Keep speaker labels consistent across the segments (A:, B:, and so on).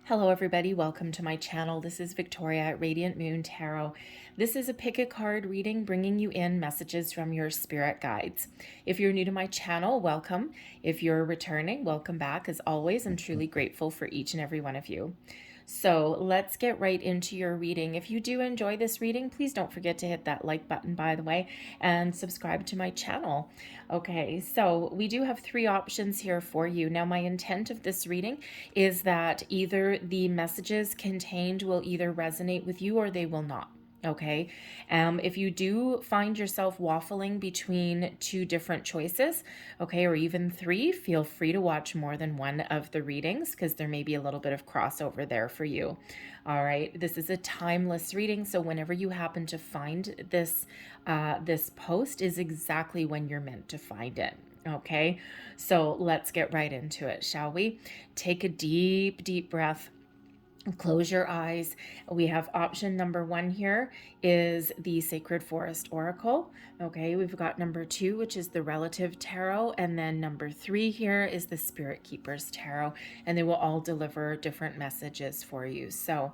A: Hello everybody, welcome to my channel. This is Victoria at Radiant Moon Tarot. This is a pick a card reading bringing you in messages from your spirit guides. If you're new to my channel, welcome. If you're returning, welcome back. As always, I'm truly grateful for each and every one of you. So let's get right into your reading. If you do enjoy this reading, please don't forget to hit that like button, by the way, and subscribe to my channel. Okay, so we do have three options here for you. Now, my intent of this reading is that either the messages contained will either resonate with you or they will not. Okay, if you do find yourself waffling between two different choices, okay, or even three, feel free to watch more than one of the readings because there may be a little bit of crossover there for you. All right, this is a timeless reading, so whenever you happen to find this, this post is exactly when you're meant to find it. Okay, so let's get right into it, shall we? Take a deep breath. Close your eyes. We have option number one here is the Sacred Forest Oracle. Okay, we've got number two, which is the Relative Tarot. And then number three here is the Spirit Keepers Tarot. And they will all deliver different messages for you. So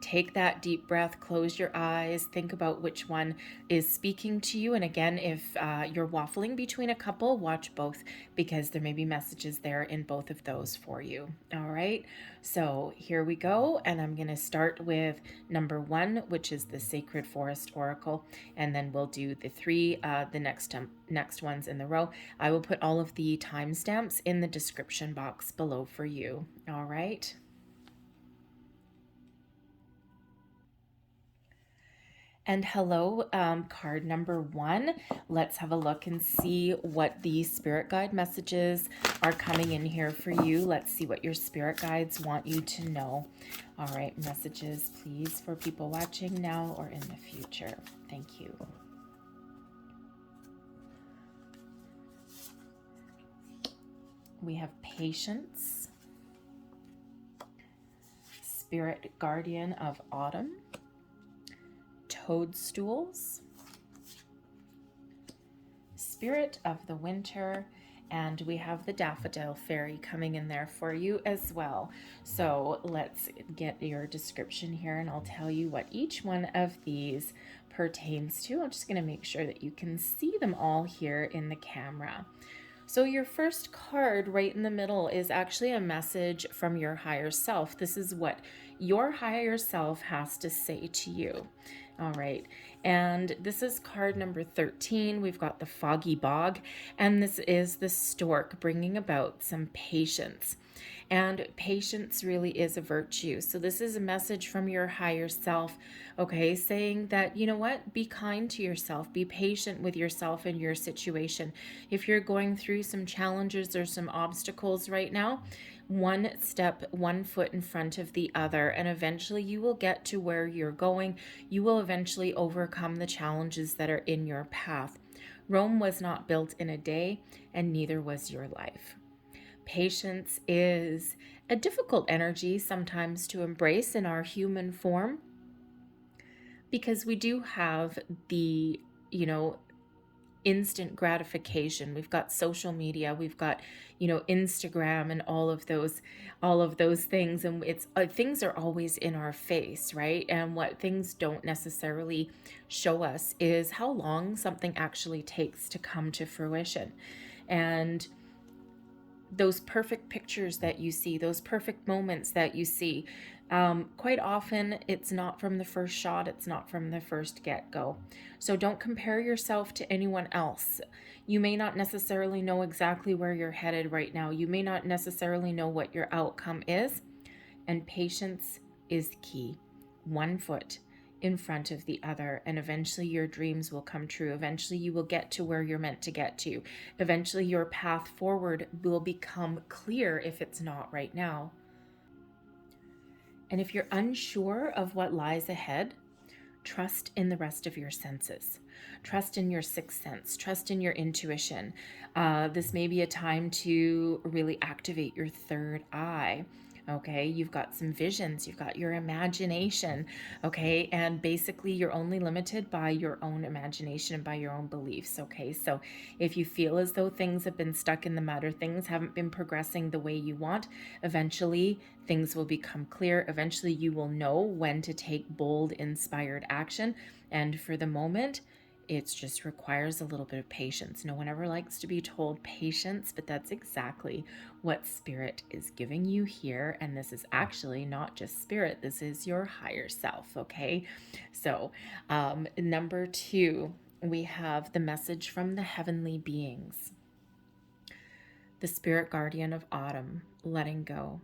A: take that deep breath, close your eyes, think about which one is speaking to you. And again, if you're waffling between a couple, watch both because there may be messages there in both of those for you. All right, so here we go. And I'm going to start with number one, which is the Sacred Forest Oracle. And then we'll do the three, the next ones in the row. I will put all of the timestamps in the description box below for you. All right. And hello, card number one. Let's have a look and see what the spirit guide messages are coming in here for you. Let's see what your spirit guides want you to know. All right, messages, please, for people watching now or in the future. Thank you. We have patience, spirit guardian of autumn, toadstools, spirit of the winter, and we have the daffodil fairy coming in there for you as well. So let's get your description here and I'll tell you what each one of these pertains to. I'm just going to make sure that you can see them all here in the camera. So your first card right in the middle is actually a message from your higher self. This is what your higher self has to say to you. All right, and this is card number 13. We've got the foggy bog, and this is the stork bringing about some patience. And patience really is a virtue. So this is a message from your higher self, okay, saying that, you know what, be kind to yourself, be patient with yourself and your situation. If you're going through some challenges or some obstacles right now, one step, one foot in front of the other, and eventually you will get to where you're going. You will eventually overcome the challenges that are in your path. Rome was not built in a day, and neither was your life. Patience is a difficult energy sometimes to embrace in our human form because we do have the, instant gratification. We've got social media, we've got, Instagram and all of those things. And it's things are always in our face, right? And what things don't necessarily show us is how long something actually takes to come to fruition. And those perfect pictures that you see, those perfect moments that you see, quite often it's not from the first shot, it's not from the first get-go. So don't compare yourself to anyone else. You may not necessarily know exactly where you're headed right now. You may not necessarily know what your outcome is, and patience is key. One foot in front of the other, and eventually your dreams will come true. Eventually you will get to where you're meant to get to. Eventually your path forward will become clear if it's not right now. And if you're unsure of what lies ahead, trust in the rest of your senses. Trust in your sixth sense. Trust in your intuition. This may be a time to really activate your third eye. Okay, you've got some visions, you've got your imagination, okay, and basically you're only limited by your own imagination and by your own beliefs, okay? So if you feel as though things have been stuck in the mud or things haven't been progressing the way you want, eventually things will become clear. Eventually you will know when to take bold, inspired action, and for the moment, it just requires a little bit of patience. No one ever likes to be told patience, but that's exactly what Spirit is giving you here. And this is actually not just Spirit, this is your higher self, okay? So, number 2, we have the message from the heavenly beings. The Spirit Guardian of Autumn, letting go.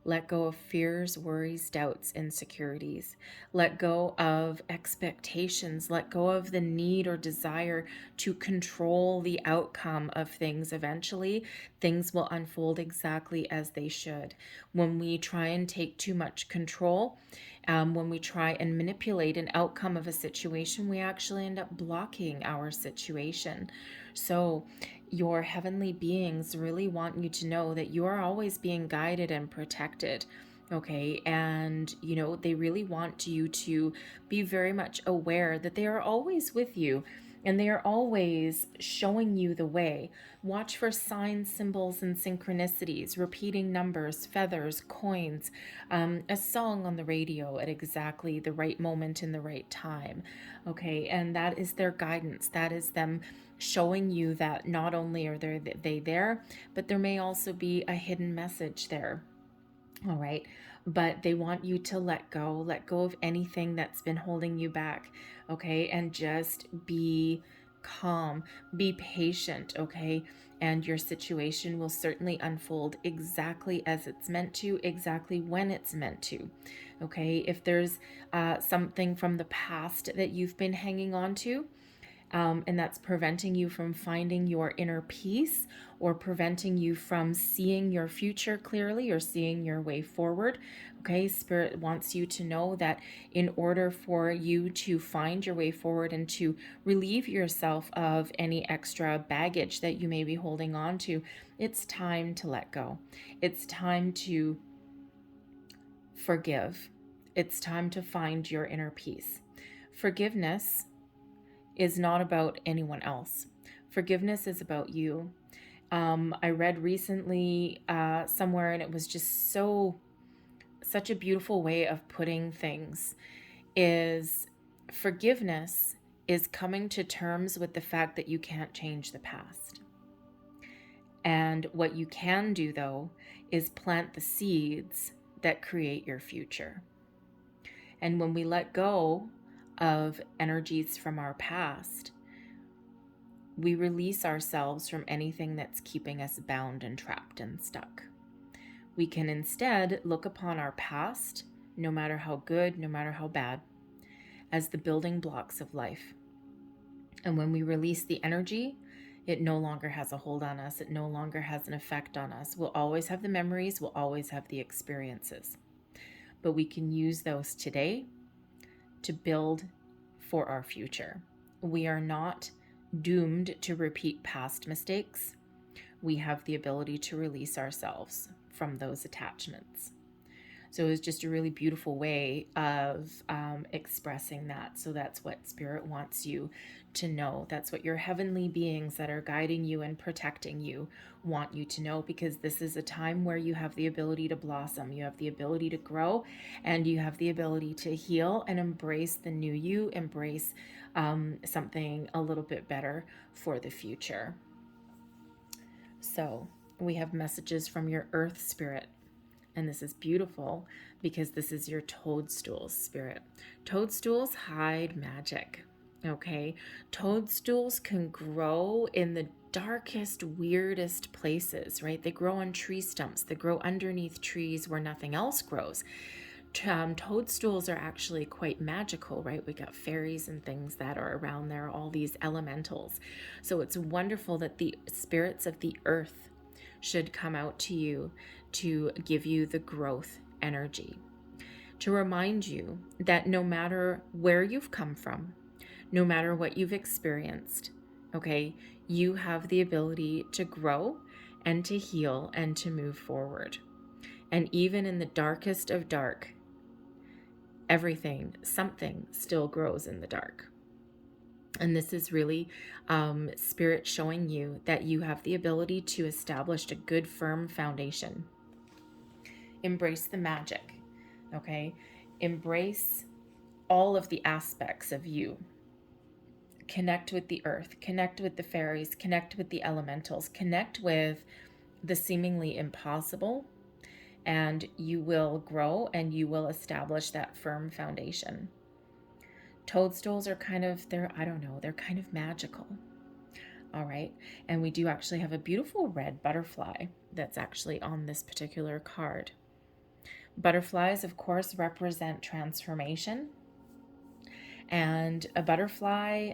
A: Let go of fears, worries, doubts, insecurities. Let go of expectations. Let go of the need or desire to control the outcome of things. Eventually, things will unfold exactly as they should. When we try and take too much control, when we try and manipulate an outcome of a situation, we actually end up blocking our situation. So, your heavenly beings really want you to know that you are always being guided and protected, okay? And, they really want you to be very much aware that they are always with you and they are always showing you the way. Watch for signs, symbols, and synchronicities, repeating numbers, feathers, coins, a song on the radio at exactly the right moment in the right time, okay? And that is their guidance. That is them showing you that not only are they there, but there may also be a hidden message there. All right. But they want you to let go of anything that's been holding you back. Okay. And just be calm, be patient. Okay. And your situation will certainly unfold exactly as it's meant to, exactly when it's meant to. Okay. If there's something from the past that you've been hanging on to, and that's preventing you from finding your inner peace or preventing you from seeing your future clearly or seeing your way forward. Okay, Spirit wants you to know that in order for you to find your way forward and to relieve yourself of any extra baggage that you may be holding on to, it's time to let go. It's time to forgive. It's time to find your inner peace. Forgiveness is not about anyone else. Forgiveness is about you. I read recently somewhere, and it was just such a beautiful way of putting things, is forgiveness is coming to terms with the fact that you can't change the past. And what you can do, though, is plant the seeds that create your future. And when we let go of energies from our past, we release ourselves from anything that's keeping us bound and trapped and stuck. We can instead look upon our past, no matter how good, no matter how bad, as the building blocks of life. And when we release the energy, it no longer has a hold on us. It no longer has an effect on us. We'll always have the memories. We'll always have the experiences. But we can use those today to build for our future. We are not doomed to repeat past mistakes. We have the ability to release ourselves from those attachments. So it was just a really beautiful way of expressing that. So that's what Spirit wants you to know. That's what your heavenly beings that are guiding you and protecting you want you to know, because this is a time where you have the ability to blossom, you have the ability to grow, and you have the ability to heal and embrace the new you, embrace something a little bit better for the future. So we have messages from your earth spirit. And this is beautiful because this is your toadstool spirit. Toadstools hide magic, okay? Toadstools can grow in the darkest, weirdest places, right? They grow on tree stumps. They grow underneath trees where nothing else grows. Toadstools are actually quite magical, right? We got fairies and things that are around there, all these elementals. So it's wonderful that the spirits of the earth should come out to you to give you the growth energy, to remind you that no matter where you've come from, no matter what you've experienced, okay, you have the ability to grow and to heal and to move forward. And even in the darkest of dark, something still grows in the dark. And this is really Spirit showing you that you have the ability to establish a good, firm foundation. Embrace the magic, okay? Embrace all of the aspects of you. Connect with the earth, connect with the fairies, connect with the elementals, connect with the seemingly impossible, and you will grow and you will establish that firm foundation. Toadstools are kind of, they're kind of magical. All right. And we do actually have a beautiful red butterfly that's actually on this particular card. Butterflies, of course, represent transformation. And a butterfly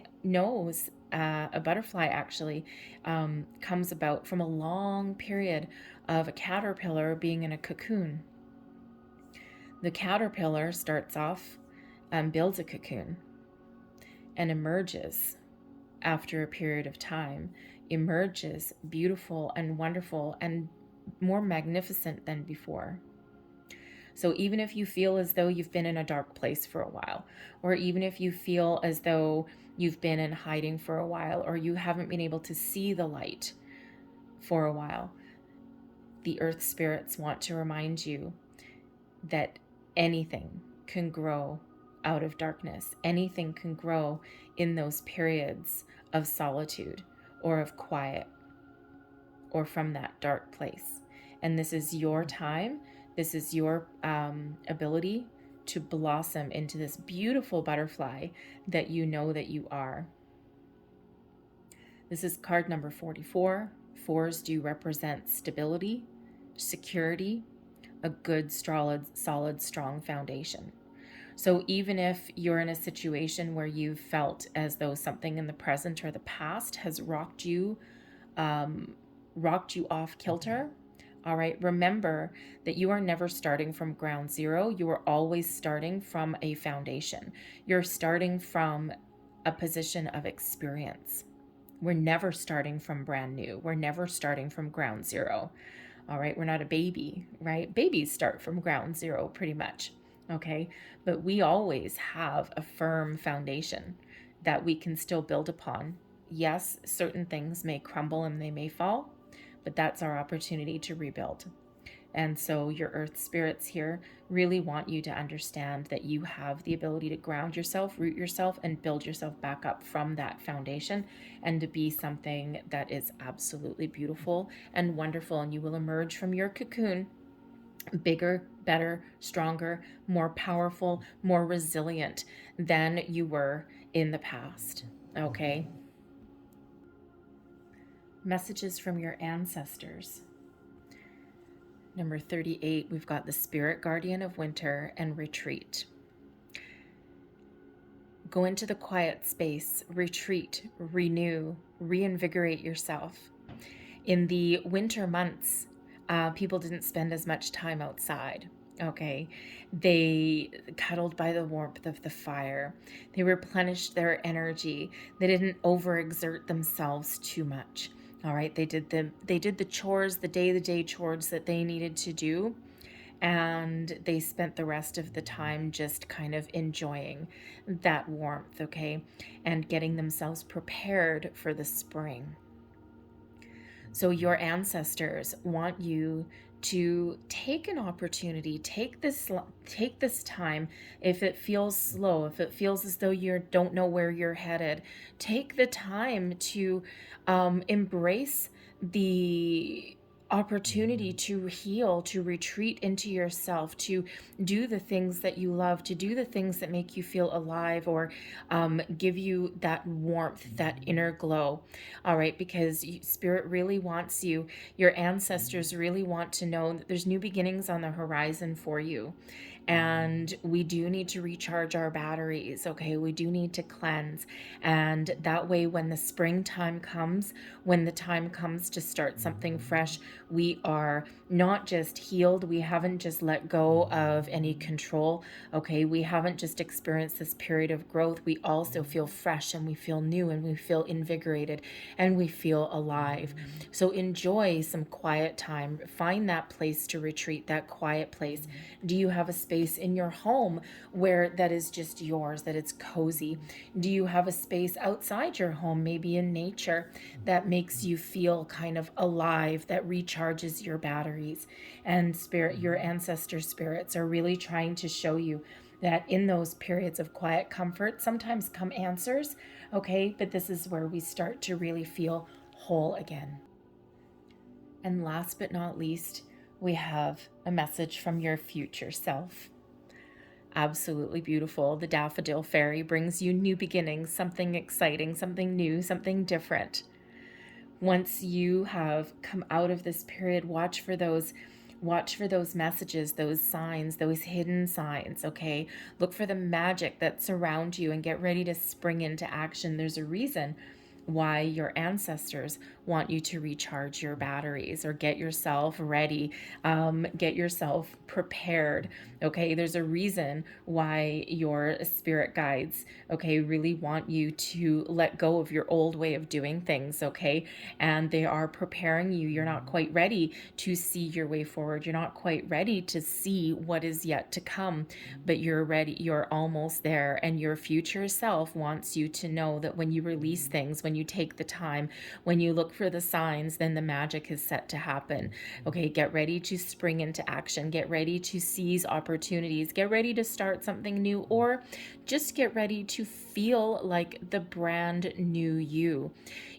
A: actually comes about from a long period of a caterpillar being in a cocoon. The caterpillar starts off, builds a cocoon, and emerges after a period of time, emerges beautiful and wonderful and more magnificent than before. So even if you feel as though you've been in a dark place for a while, or even if you feel as though you've been in hiding for a while, or you haven't been able to see the light for a while, the earth spirits want to remind you that anything can grow out of darkness. Anything can grow in those periods of solitude or of quiet or from that dark place. And this is your time. This is your ability to blossom into this beautiful butterfly that you know that you are. This is card number 44. Fours do represent stability, security, a good, solid, strong foundation. So even if you're in a situation where you've felt as though something in the present or the past has rocked you off kilter, all right, remember that you are never starting from ground zero. You are always starting from a foundation. You're starting from a position of experience. We're never starting from brand new. We're never starting from ground zero. All right, we're not a baby, right? Babies start from ground zero pretty much, okay? But we always have a firm foundation that we can still build upon. Yes, certain things may crumble and they may fall, but that's our opportunity to rebuild. And so your earth spirits here really want you to understand that you have the ability to ground yourself, root yourself, and build yourself back up from that foundation and to be something that is absolutely beautiful and wonderful. And you will emerge from your cocoon bigger, better, stronger, more powerful, more resilient than you were in the past. Okay? Messages from your ancestors. Number 38, we've got the spirit guardian of winter and retreat. Go into the quiet space, retreat, renew, reinvigorate yourself. In the winter months, people didn't spend as much time outside. Okay, they cuddled by the warmth of the fire. They replenished their energy. They didn't overexert themselves too much. All right, they did the chores, the day-to-day chores that they needed to do, and they spent the rest of the time just kind of enjoying that warmth, okay, and getting themselves prepared for the spring. So your ancestors want you to take an opportunity, take this time. If it feels slow, if it feels as though you don't know where you're headed, take the time to embrace the opportunity to heal, to retreat into yourself, to do the things that you love, to do the things that make you feel alive or give you that warmth, that inner glow. All right, because Spirit really wants you, your ancestors really want to know that there's new beginnings on the horizon for you. And we do need to recharge our batteries, okay? We do need to cleanse. And that way, when the springtime comes, when the time comes to start something fresh, We are not just healed. We haven't just let go of any control. Okay, we haven't just experienced this period of growth. We also feel fresh and we feel new and we feel invigorated and we feel alive. So enjoy some quiet time. Find that place to retreat, that quiet place. Do you have a space in your home where that is just yours, that it's cozy? Do you have a space outside your home, maybe in nature, that makes you feel kind of alive, that recharges your batteries? And spirit, your ancestor spirits are really trying to show you that in those periods of quiet comfort, sometimes come answers, okay? But this is where we start to really feel whole again. And last but not least, we have a message from your future self. Absolutely beautiful. The Daffodil Fairy brings you new beginnings, something exciting, something new, something different. Once you have come out of this period, watch for those messages, those signs, those hidden signs, okay? Look for the magic that surrounds you and get ready to spring into action. There's a reason why your ancestors want you to recharge your batteries or get yourself ready, get yourself prepared, okay? There's a reason why your spirit guides, okay, really want you to let go of your old way of doing things, okay? And they are preparing you. You're not quite ready to see your way forward. You're not quite ready to see what is yet to come, but you're ready. You're almost there. And your future self wants you to know that when you release things, when you take the time, when you look for the signs, then the magic is set to happen. Okay, get ready to spring into action. Get ready to seize opportunities. Get ready to start something new, or just get ready to feel like the brand new you.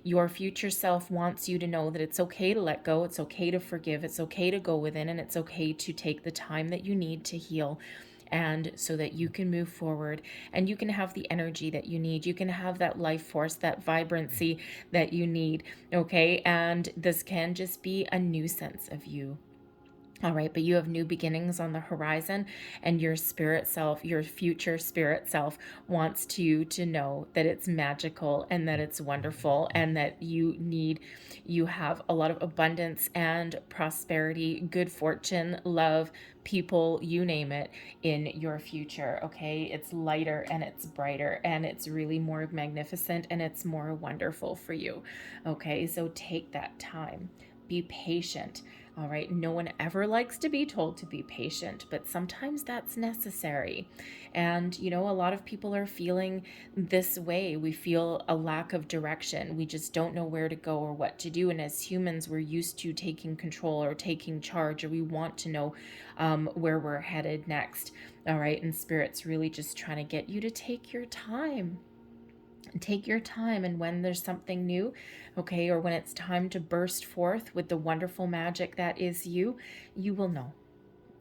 A: Your future self wants you to know that it's okay to let go. It's okay to forgive. It's okay to go within, and it's okay to take the time that you need to heal, and so that you can move forward and you can have the energy that you need. You can have that life force, that vibrancy that you need, okay? And this can just be a new sense of you. All right, but you have new beginnings on the horizon, and your spirit self, your future spirit self, wants you to know that it's magical and that it's wonderful, and that you have a lot of abundance and prosperity, good fortune, love, people, you name it, in your future, okay? It's lighter and it's brighter and it's really more magnificent and it's more wonderful for you, okay? So take that time. Be patient. All right. No one ever likes to be told to be patient, but sometimes that's necessary. And, a lot of people are feeling this way. We feel a lack of direction. We just don't know where to go or what to do. And as humans, we're used to taking control or taking charge, or we want to know where we're headed next. All right. And Spirit's really just trying to get you to take your time. Take your time, and when there's something new, okay, or when it's time to burst forth with the wonderful magic that is you, you will know,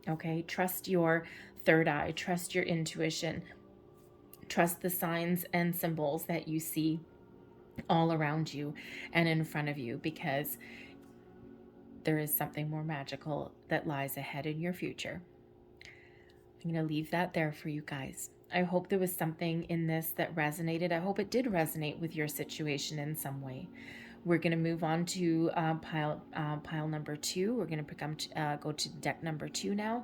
A: okay? Trust your third eye, trust your intuition, trust the signs and symbols that you see all around you and in front of you, because there is something more magical that lies ahead in your future. I'm going to leave that there for you guys. I hope there was something in this that resonated. I hope it did resonate with your situation in some way. We're going to move on to pile number 2. We're going to go to deck number 2 now.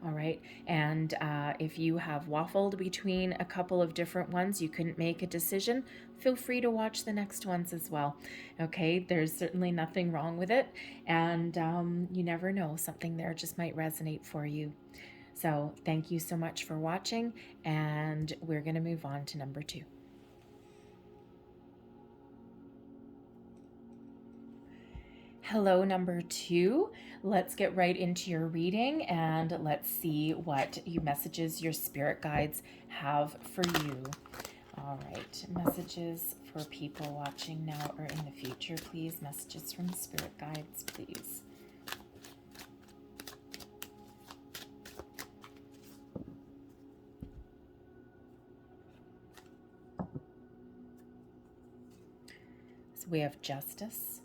A: All right. And if you have waffled between a couple of different ones, you couldn't make a decision, feel free to watch the next ones as well. Okay. There's certainly nothing wrong with it. And you never know, something there just might resonate for you. So thank you so much for watching, and we're going to move on to number 2. Hello, number 2. Let's get right into your reading, and let's see what messages your spirit guides have for you. All right, messages for people watching now or in the future, please. Messages from spirit guides, please. So we have Justice,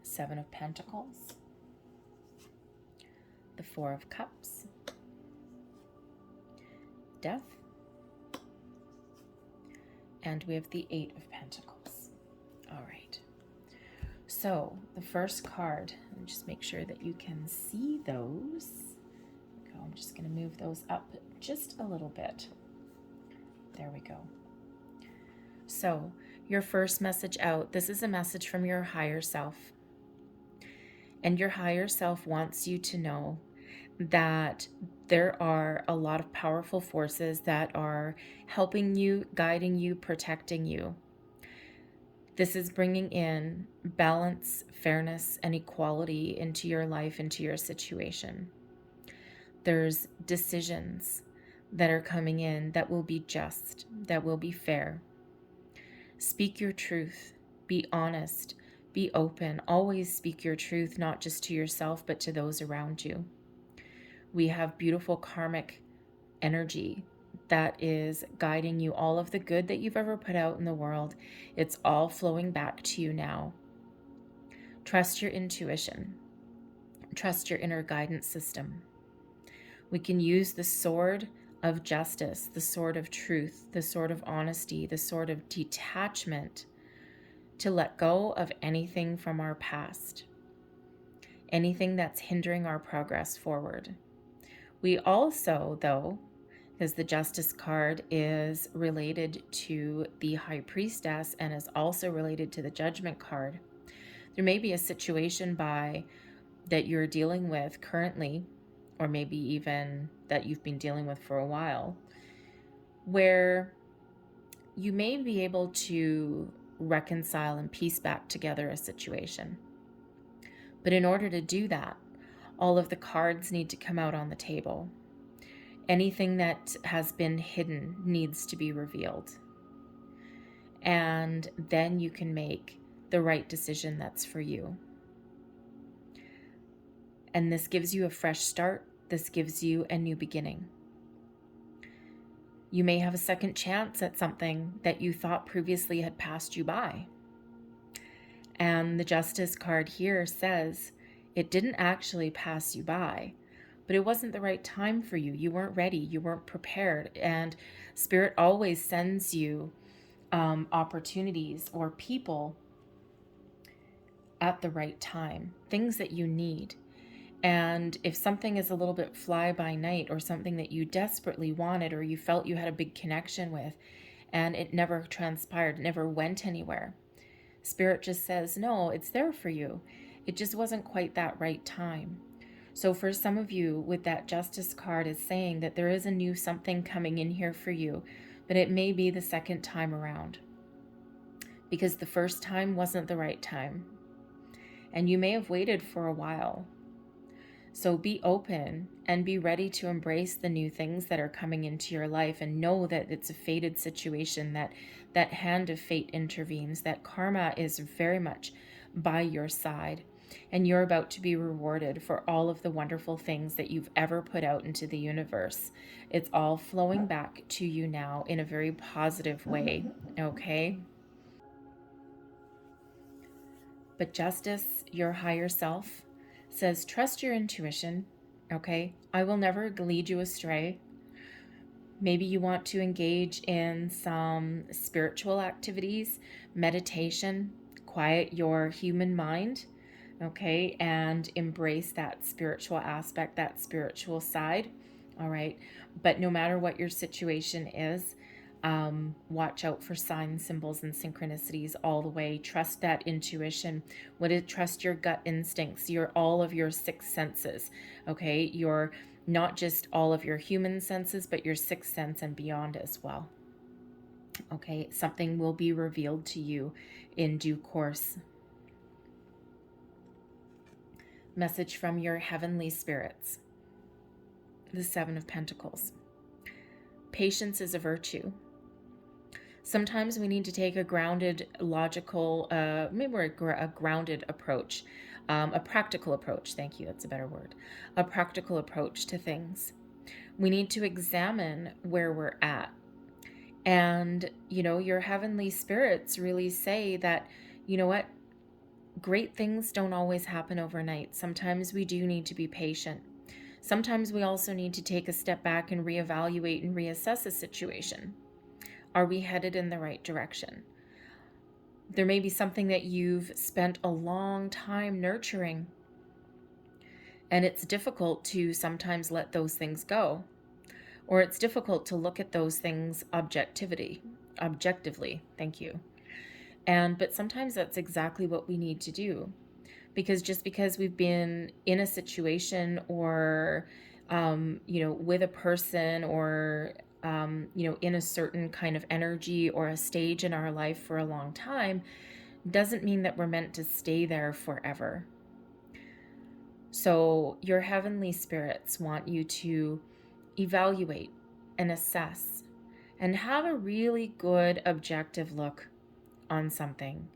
A: 7 of Pentacles, the 4 of Cups, Death, and we have the 8 of Pentacles. All right. So the first card, let me just make sure that you can see those. Okay, I'm just going to move those up just a little bit. There we go. So your first message out, this is a message from your higher self. And your higher self wants you to know that there are a lot of powerful forces that are helping you, guiding you, protecting you. This is bringing in balance, fairness, and equality into your life, into your situation. There's decisions that are coming in that will be just, that will be fair. Speak your truth. Be honest. Be open. Always speak your truth, not just to yourself, but to those around you. We have beautiful karmic energy that is guiding you. All of the good that you've ever put out in the world, it's all flowing back to you now. Trust your intuition. Trust your inner guidance system. We can use the sword of justice, the sword of truth, the sword of honesty, the sword of detachment to let go of anything from our past, anything that's hindering our progress forward. We also, though, because the Justice card is related to the High Priestess and is also related to the Judgment card, there may be a situation that you're dealing with currently, or maybe even that you've been dealing with for a while, where you may be able to reconcile and piece back together a situation. But in order to do that, all of the cards need to come out on the table. Anything that has been hidden needs to be revealed. And then you can make the right decision that's for you. And this gives you a fresh start. This gives you a new beginning. You may have a second chance at something that you thought previously had passed you by. And the Justice card here says it didn't actually pass you by, but it wasn't the right time for you. You weren't ready. You weren't prepared. And Spirit always sends you opportunities or people at the right time, things that you need. And if something is a little bit fly by night, or something that you desperately wanted, or you felt you had a big connection with, and it never transpired, it never went anywhere, Spirit just says, no, it's there for you. It just wasn't quite that right time. So for some of you, with that Justice card is saying that there is a new something coming in here for you, but it may be the second time around, because the first time wasn't the right time. And you may have waited for a while. So be open and be ready to embrace the new things that are coming into your life, and know that it's a fated situation, that hand of fate intervenes, that karma is very much by your side, and you're about to be rewarded for all of the wonderful things that you've ever put out into the universe. It's all flowing back to you now in a very positive way, okay? But Justice, your higher self, says trust your intuition, okay? I will never lead you astray. Maybe you want to engage in some spiritual activities, meditation, quiet your human mind, okay, and embrace that spiritual aspect, that spiritual side, all right? But no matter what your situation is, watch out for signs, symbols, and synchronicities all the way. Trust that intuition. Trust your gut instincts, all of your six senses, okay? Your not just all of your human senses, but your sixth sense and beyond as well. Okay, something will be revealed to you in due course. Message from your heavenly spirits. The Seven of Pentacles. Patience is a virtue. Sometimes we need to take a grounded, logical, maybe a grounded approach, a practical approach. Thank you, that's a better word. A practical approach to things. We need to examine where we're at. And, your heavenly spirits really say that, great things don't always happen overnight. Sometimes we do need to be patient. Sometimes we also need to take a step back and reevaluate and reassess a situation. Are we headed in the right direction? There may be something that you've spent a long time nurturing, and it's difficult to sometimes let those things go, or it's difficult to look at those things objectively. Thank you. But sometimes that's exactly what we need to do, because just because we've been in a situation or with a person or in a certain kind of energy or a stage in our life for a long time doesn't mean that we're meant to stay there forever. So your heavenly spirits want you to evaluate and assess and have a really good objective look on something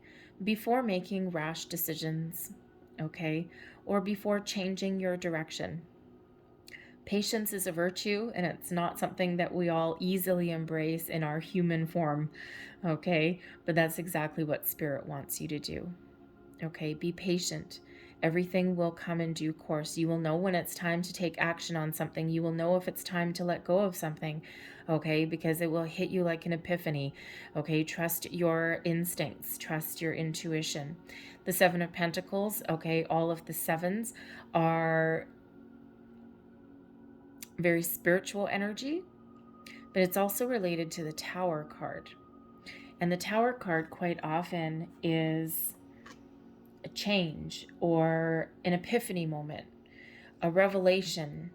A: before making rash decisions, okay? Or before changing your direction. Patience is a virtue, and it's not something that we all easily embrace in our human form, okay? But that's exactly what Spirit wants you to do, okay? Be patient. Everything will come in due course. You will know when it's time to take action on something. You will know if it's time to let go of something, okay? Because it will hit you like an epiphany, okay? Trust your instincts. Trust your intuition. The Seven of Pentacles, okay? All of the sevens are very spiritual energy, but it's also related to the Tower card. And the Tower card quite often is a change or an epiphany moment, a revelation.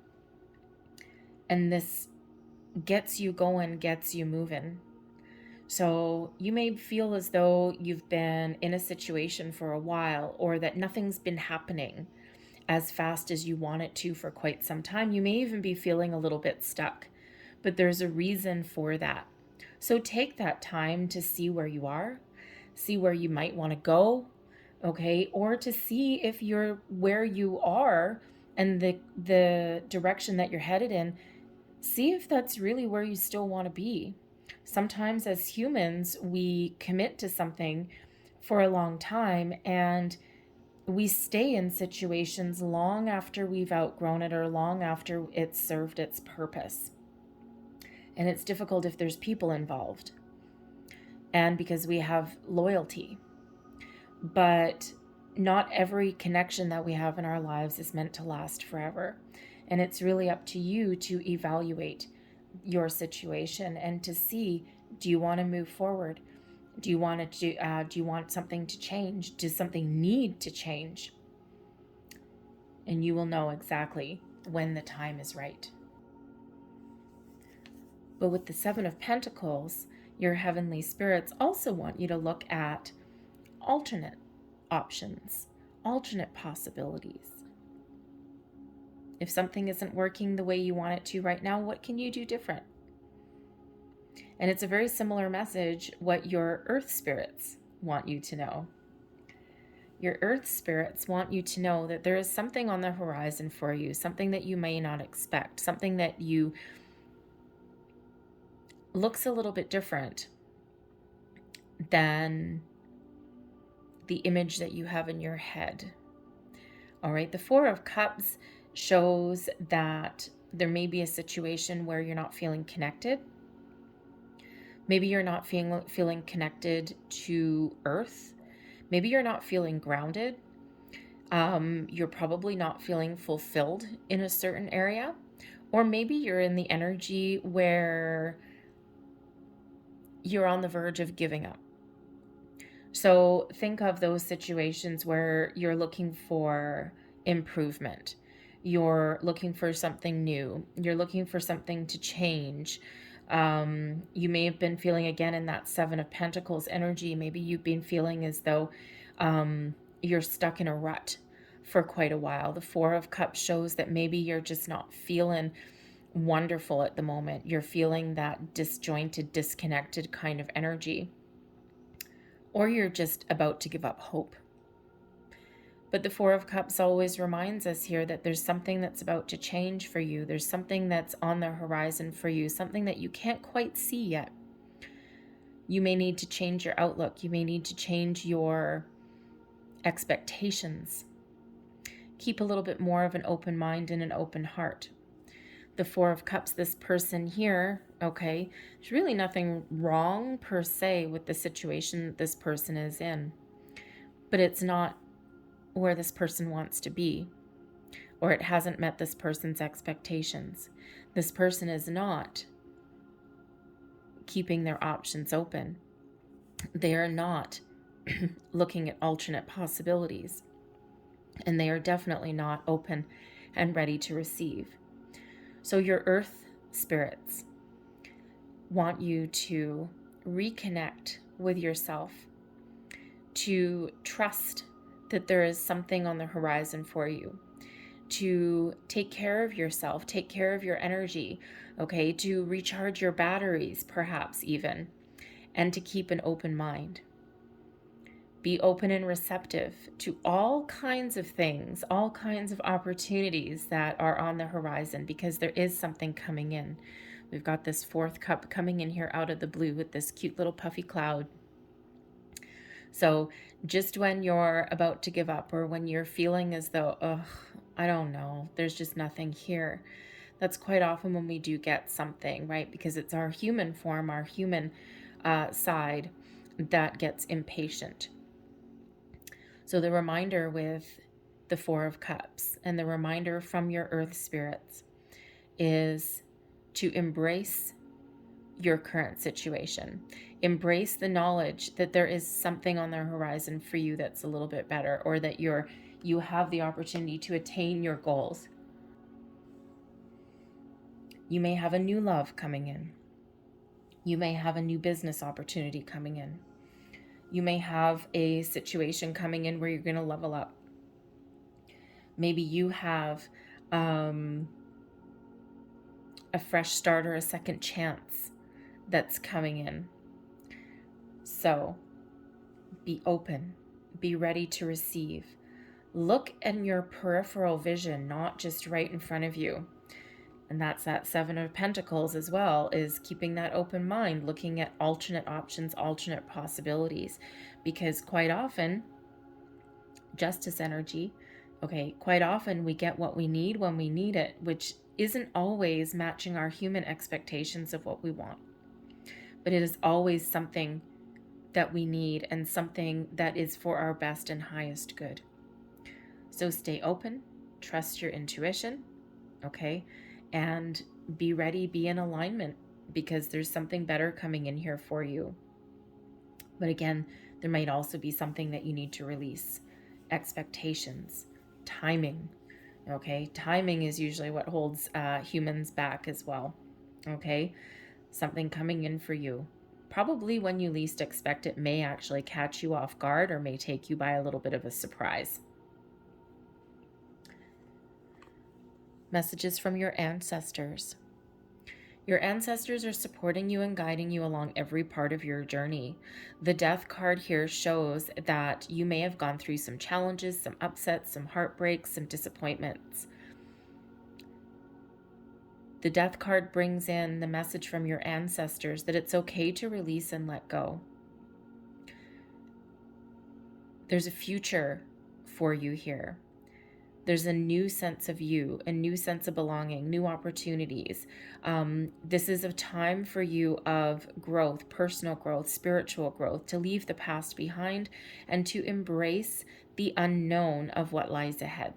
A: And this gets you going, gets you moving. So you may feel as though you've been in a situation for a while, or that nothing's been happening as fast as you want it to for quite some time. You may even be feeling a little bit stuck, but there's a reason for that. So take that time to see where you are, see where you might want to go, okay? Or to see if you're where you are and the direction that you're headed in, see if that's really where you still want to be. Sometimes as humans, we commit to something for a long time and we stay in situations long after we've outgrown it or long after it's served its purpose. And it's difficult if there's people involved and because we have loyalty. But not every connection that we have in our lives is meant to last forever. And it's really up to you to evaluate your situation and to see, do you want to move forward? Do you want something to change? Does something need to change? And you will know exactly when the time is right. But with the Seven of Pentacles, your heavenly spirits also want you to look at alternate options, alternate possibilities. If something isn't working the way you want it to right now, what can you do different? And it's a very similar message what your earth spirits want you to know. Your earth spirits want you to know that there is something on the horizon for you, something that you may not expect, something that you looks a little bit different than the image that you have in your head. All right, the Four of Cups shows that there may be a situation where you're not feeling connected. Maybe you're not feeling connected to Earth. Maybe you're not feeling grounded. You're probably not feeling fulfilled in a certain area. Or maybe you're in the energy where you're on the verge of giving up. So think of those situations where you're looking for improvement. You're looking for something new. You're looking for something to change. You may have been feeling again in that Seven of Pentacles energy. Maybe you've been feeling as though you're stuck in a rut for quite a while. The Four of Cups shows that maybe you're just not feeling wonderful at the moment. You're feeling that disjointed, disconnected kind of energy. Or you're just about to give up hope. But the Four of Cups always reminds us here that there's something that's about to change for you. There's something that's on the horizon for you, something that you can't quite see yet. You may need to change your outlook. You may need to change your expectations. Keep a little bit more of an open mind and an open heart. the Four of Cups, this person here, okay, there's really nothing wrong per se with the situation that this person is in, but it's not where this person wants to be, or it hasn't met this person's expectations. This person is not keeping their options open. They are not looking at alternate possibilities, and they are definitely not open and ready to receive. So your earth spirits want you to reconnect with yourself, to trust that there is something on the horizon for you, to take care of yourself, take care of your energy, okay, to recharge your batteries perhaps even, and to keep an open mind. Be open and receptive to all kinds of things, all kinds of opportunities that are on the horizon, because there is something coming in. We've got this fourth cup coming in here out of the blue with this cute little puffy cloud. So just when you're about to give up, or when you're feeling as though, oh, I don't know, there's just nothing here, that's quite often when we do get something, right? Because it's our human form, our human side that gets impatient. So the reminder with the Four of Cups and the reminder from your earth spirits is to embrace your current situation. Embrace the knowledge that there is something on the horizon for you that's a little bit better, or that you have the opportunity to attain your goals. You may have a new love coming in. You may have a new business opportunity coming in. You may have a situation coming in where you're going to level up. Maybe you have a fresh start or a second chance that's coming in. So be open, be ready to receive. Look in your peripheral vision, not just right in front of you. And that's that Seven of Pentacles as well, is keeping that open mind, looking at alternate options, alternate possibilities. Because quite often, justice energy, okay, quite often we get what we need when we need it, which isn't always matching our human expectations of what we want. But it is always something that we need, and something that is for our best and highest good. So stay open, trust your intuition, okay? And be ready, be in alignment, because there's something better coming in here for you. But again, there might also be something that you need to release. Expectations, timing, okay? Timing is usually what holds humans back as well, okay? Something coming in for you. Probably when you least expect it, may actually catch you off guard, or may take you by a little bit of a surprise. Messages from your ancestors. Your ancestors are supporting you and guiding you along every part of your journey. The Death card here shows that you may have gone through some challenges, some upsets, some heartbreaks, some disappointments. The Death card brings in the message from your ancestors that it's okay to release and let go. There's a future for you here. There's a new sense of you, a new sense of belonging, new opportunities. This is a time for you of growth, personal growth, spiritual growth, to leave the past behind and to embrace the unknown of what lies ahead.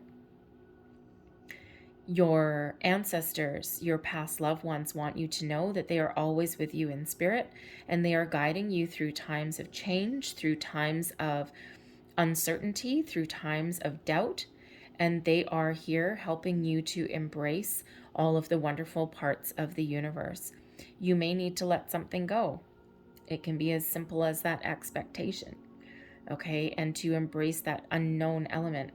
A: Your ancestors, your past loved ones, want you to know that they are always with you in spirit, and they are guiding you through times of change, through times of uncertainty, through times of doubt. And they are here helping you to embrace all of the wonderful parts of the universe. You may need to let something go. It can be as simple as that expectation, okay? And to embrace that unknown element.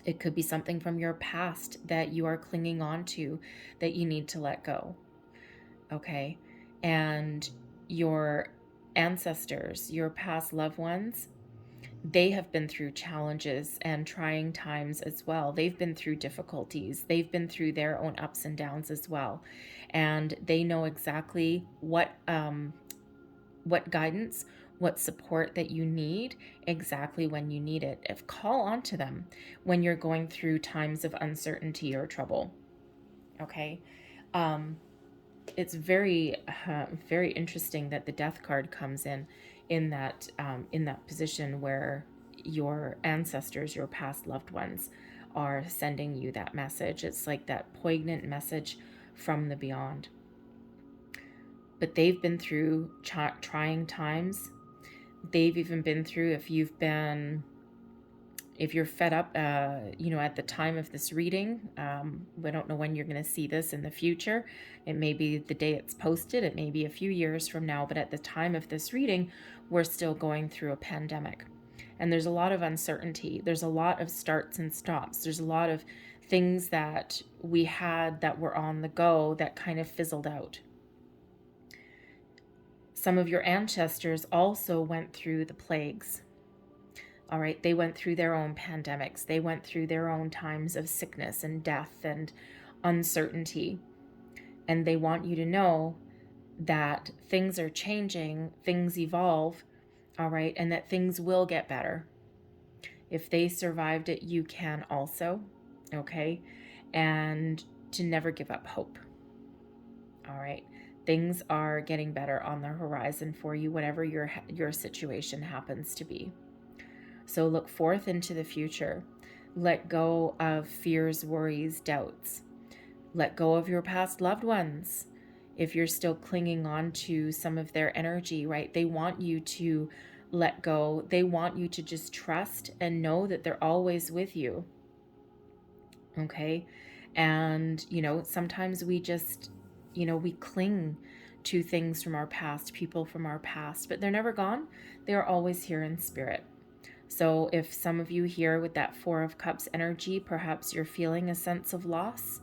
A: It could be something from your past that you are clinging on to that you need to let go, okay? And your ancestors, your past loved ones, they have been through challenges and trying times as well. They've been through difficulties. They've been through their own ups and downs as well. And they know exactly what guidance, what support that you need exactly when you need it. Call on to them when you're going through times of uncertainty or trouble. Okay. It's very, very interesting that the Death card comes in that position where your ancestors, your past loved ones, are sending you that message. It's like that poignant message from the beyond. But they've been through trying times. They've even been through, if you're fed up, at the time of this reading, we don't know when you're going to see this in the future. It may be the day it's posted. It may be a few years from now. But at the time of this reading, we're still going through a pandemic. And there's a lot of uncertainty. There's a lot of starts and stops. There's a lot of things that we had that were on the go that kind of fizzled out. Some of your ancestors also went through the plagues. All right, they went through their own pandemics. They went through their own times of sickness and death and uncertainty. And they want you to know that things are changing, things evolve, all right, and that things will get better. If they survived it, you can also, okay? And to never give up hope, all right? Things are getting better on the horizon for you, whatever your situation happens to be. So look forth into the future. Let go of fears, worries, doubts. Let go of your past loved ones. If you're still clinging on to some of their energy, right? They want you to let go. They want you to just trust and know that they're always with you. Okay? And, sometimes we just, we cling to things from our past, people from our past, but they're never gone. They're always here in spirit. So if some of you here with that Four of Cups energy, perhaps you're feeling a sense of loss,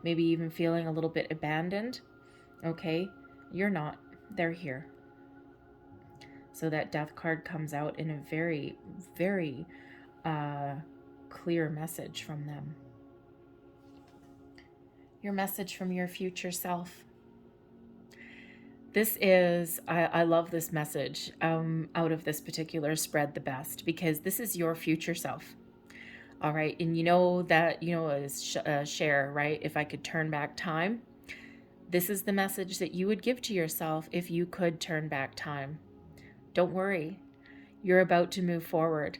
A: maybe even feeling a little bit abandoned, okay, you're not. They're here. So that Death card comes out in a very, very clear message from them. Your message from your future self. This is, I love this message out of this particular spread the best, because this is your future self. All right. And share, right? If I could turn back time, this is the message that you would give to yourself if you could turn back time. Don't worry. You're about to move forward.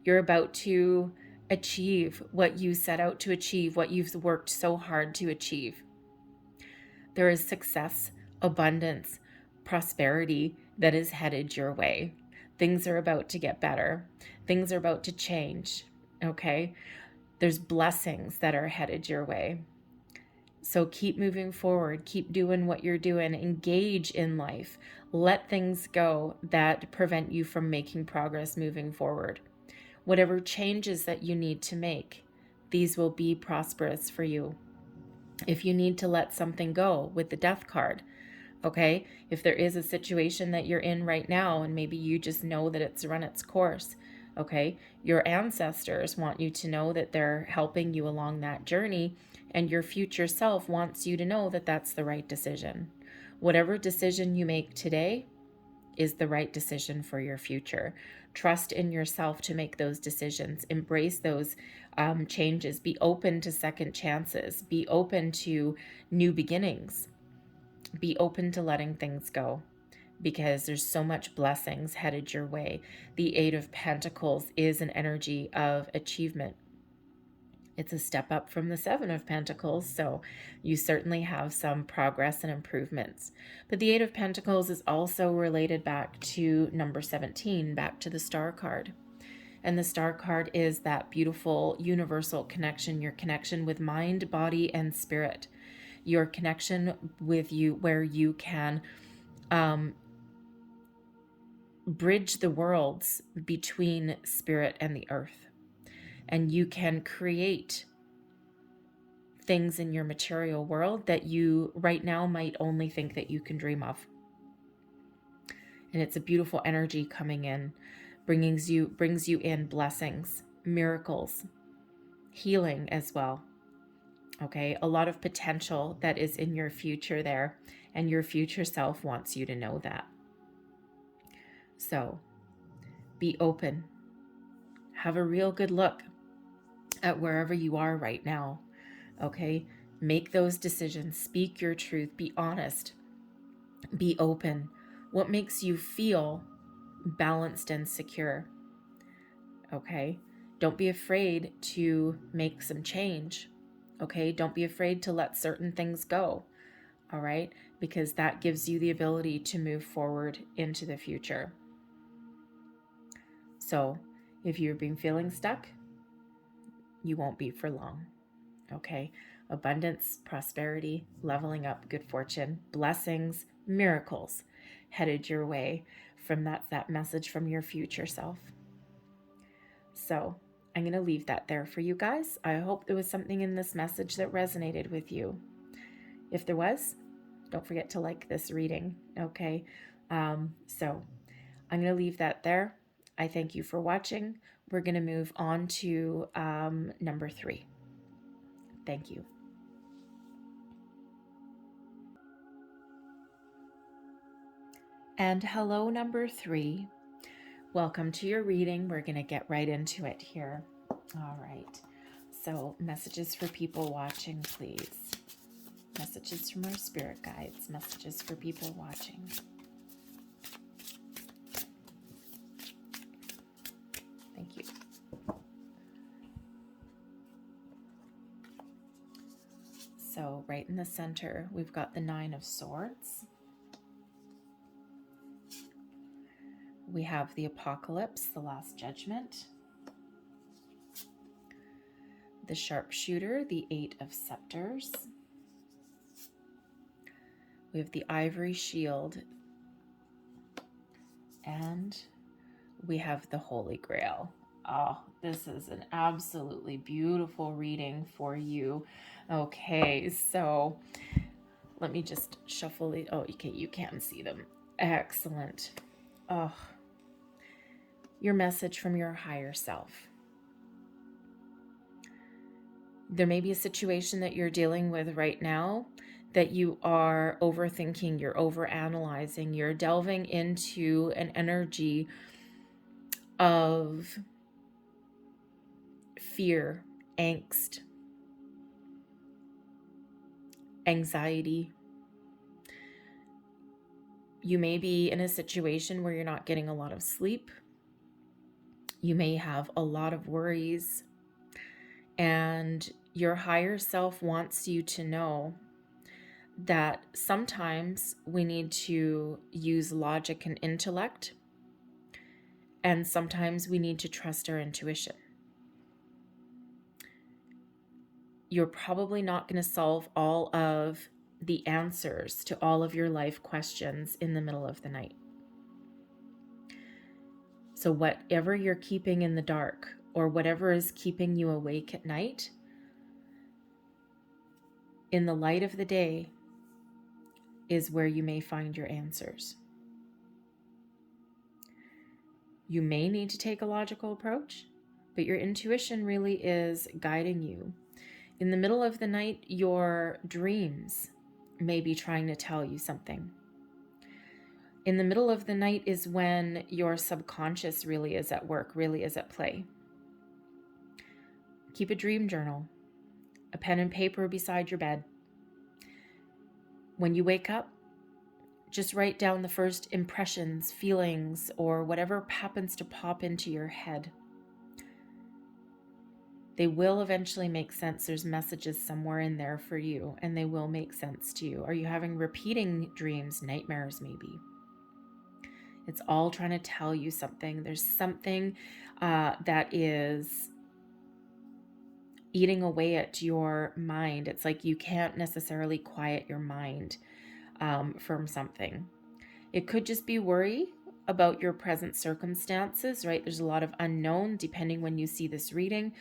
A: You're about to achieve what you set out to achieve, what you've worked so hard to achieve. There is success, abundance, prosperity that is headed your way. Things are about to get better. Things are about to change, okay? There's blessings that are headed your way. So keep moving forward. Keep doing what you're doing. Engage in life. Let things go that prevent you from making progress moving forward. Whatever changes that you need to make, these will be prosperous for you. If you need to let something go with the Death card, okay? If there is a situation that you're in right now and maybe you just know that it's run its course, okay? Your ancestors want you to know that they're helping you along that journey, and your future self wants you to know that that's the right decision. Whatever decision you make today is the right decision for your future. Trust in yourself to make those decisions. Embrace those changes. Be open to second chances. Be open to new beginnings. Be open to letting things go, because there's so much blessings headed your way. The Eight of Pentacles is an energy of achievement. It's a step up from the Seven of Pentacles, so you certainly have some progress and improvements. But the Eight of Pentacles is also related back to number 17, back to the Star card. And the Star card is that beautiful universal connection, your connection with mind, body, and spirit. Your connection with you, where you can bridge the worlds between spirit and the earth. And you can create things in your material world that you right now might only think that you can dream of. And it's a beautiful energy coming in, brings you in blessings, miracles, healing as well. Okay, a lot of potential that is in your future there, and your future self wants you to know that. So be open. Have a real good look at wherever you are right now. Okay, Make those decisions. Speak your truth. Be honest. Be open. What makes you feel balanced and secure? Okay? Don't be afraid to make some change. Okay? Don't be afraid to let certain things go. All right? Because that gives you the ability to move forward into the future. So, if you've been feeling stuck, you won't be for long. Okay? Abundance, prosperity, leveling up, good fortune, blessings, miracles headed your way from that message from your future self. So I'm going to leave that there for you guys. I hope there was something in this message that resonated with you. If there was, don't forget to like this reading. Okay. So I'm going to leave that there. I thank you for watching. We're going to move on to number 3. Thank you. And hello, number 3. Welcome to your reading. We're going to get right into it here. All right. So messages for people watching, please. Messages from our spirit guides. Messages for people watching. Thank you. So right in the center, we've got the 9 of Swords. We have the Apocalypse, the Last Judgment. The Sharpshooter, the 8 of Scepters. We have the Ivory Shield. And we have the Holy Grail. Oh, this is an absolutely beautiful reading for you. Okay, so let me just shuffle it. Oh, okay, you can see them. Excellent. Oh, your message from your higher self. There may be a situation that you're dealing with right now that you are overthinking, you're overanalyzing, you're delving into an energy of fear, angst, anxiety. You may be in a situation where you're not getting a lot of sleep. You may have a lot of worries, and your higher self wants you to know that sometimes we need to use logic and intellect, and sometimes we need to trust our intuition. You're probably not going to solve all of the answers to all of your life questions in the middle of the night. So whatever you're keeping in the dark, or whatever is keeping you awake at night, in the light of the day is where you may find your answers. You may need to take a logical approach, but your intuition really is guiding you. In the middle of the night, your dreams may be trying to tell you something. In the middle of the night is when your subconscious really is at work, really is at play. Keep a dream journal, a pen and paper beside your bed. When you wake up, just write down the first impressions, feelings, or whatever happens to pop into your head. They will eventually make sense. There's messages somewhere in there for you, and they will make sense to you. Are you having repeating dreams, nightmares maybe? It's all trying to tell you something. There's something that is eating away at your mind. It's like you can't necessarily quiet your mind from something. It could just be worry about your present circumstances, right? There's a lot of unknown depending when you see this reading.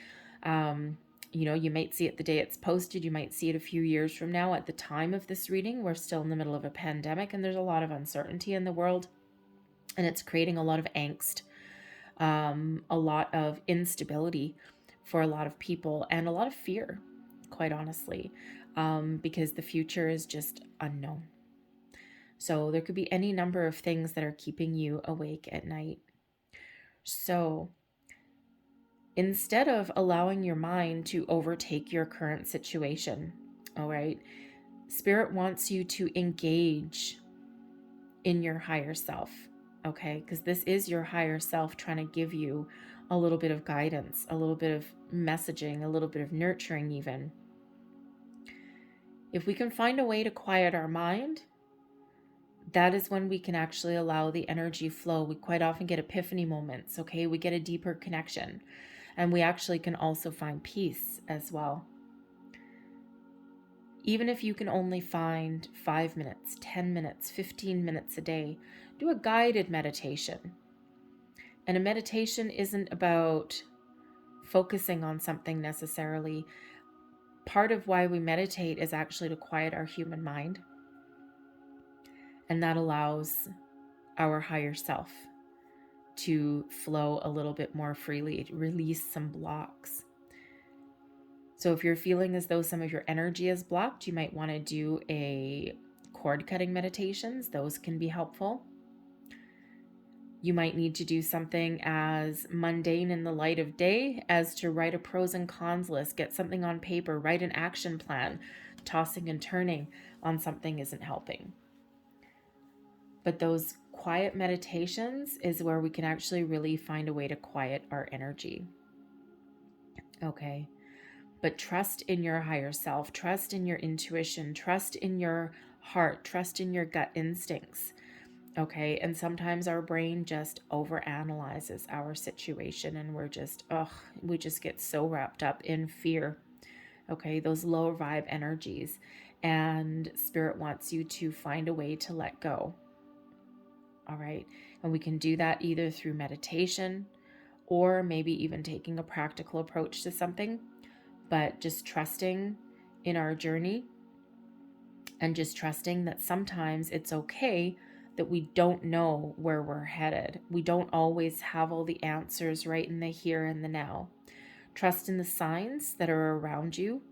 A: You might see it the day it's posted. You might see it a few years from now. At the time of this reading, we're still in the middle of a pandemic, and there's a lot of uncertainty in the world, and it's creating a lot of angst, a lot of instability for a lot of people, and a lot of fear, quite honestly, because the future is just unknown. So there could be any number of things that are keeping you awake at night. So instead of allowing your mind to overtake your current situation, all right? Spirit wants you to engage in your higher self, okay? Because this is your higher self trying to give you a little bit of guidance, a little bit of messaging, a little bit of nurturing even. If we can find a way to quiet our mind, that is when we can actually allow the energy flow. We quite often get epiphany moments, okay? We get a deeper connection, and we actually can also find peace as well. Even if you can only find 5 minutes, 10 minutes, 15 minutes a day, do a guided meditation. And a meditation isn't about focusing on something necessarily. Part of why we meditate is actually to quiet our human mind. And that allows our higher self to flow a little bit more freely, release some blocks. So if you're feeling as though some of your energy is blocked, you might want to do a cord cutting meditations. Those can be helpful. You might need to do something as mundane in the light of day as to write a pros and cons list, get something on paper, write an action plan. Tossing and turning on something isn't helping. But those quiet meditations is where we can actually really find a way to quiet our energy. Okay. But trust in your higher self, trust in your intuition, trust in your heart, trust in your gut instincts. Okay. And sometimes our brain just overanalyzes our situation and we just get so wrapped up in fear. Okay. Those low vibe energies, and Spirit wants you to find a way to let go. All right. And we can do that either through meditation or maybe even taking a practical approach to something, but just trusting in our journey and just trusting that sometimes it's okay that we don't know where we're headed. We don't always have all the answers right in the here and the now. Trust in the signs that are around you,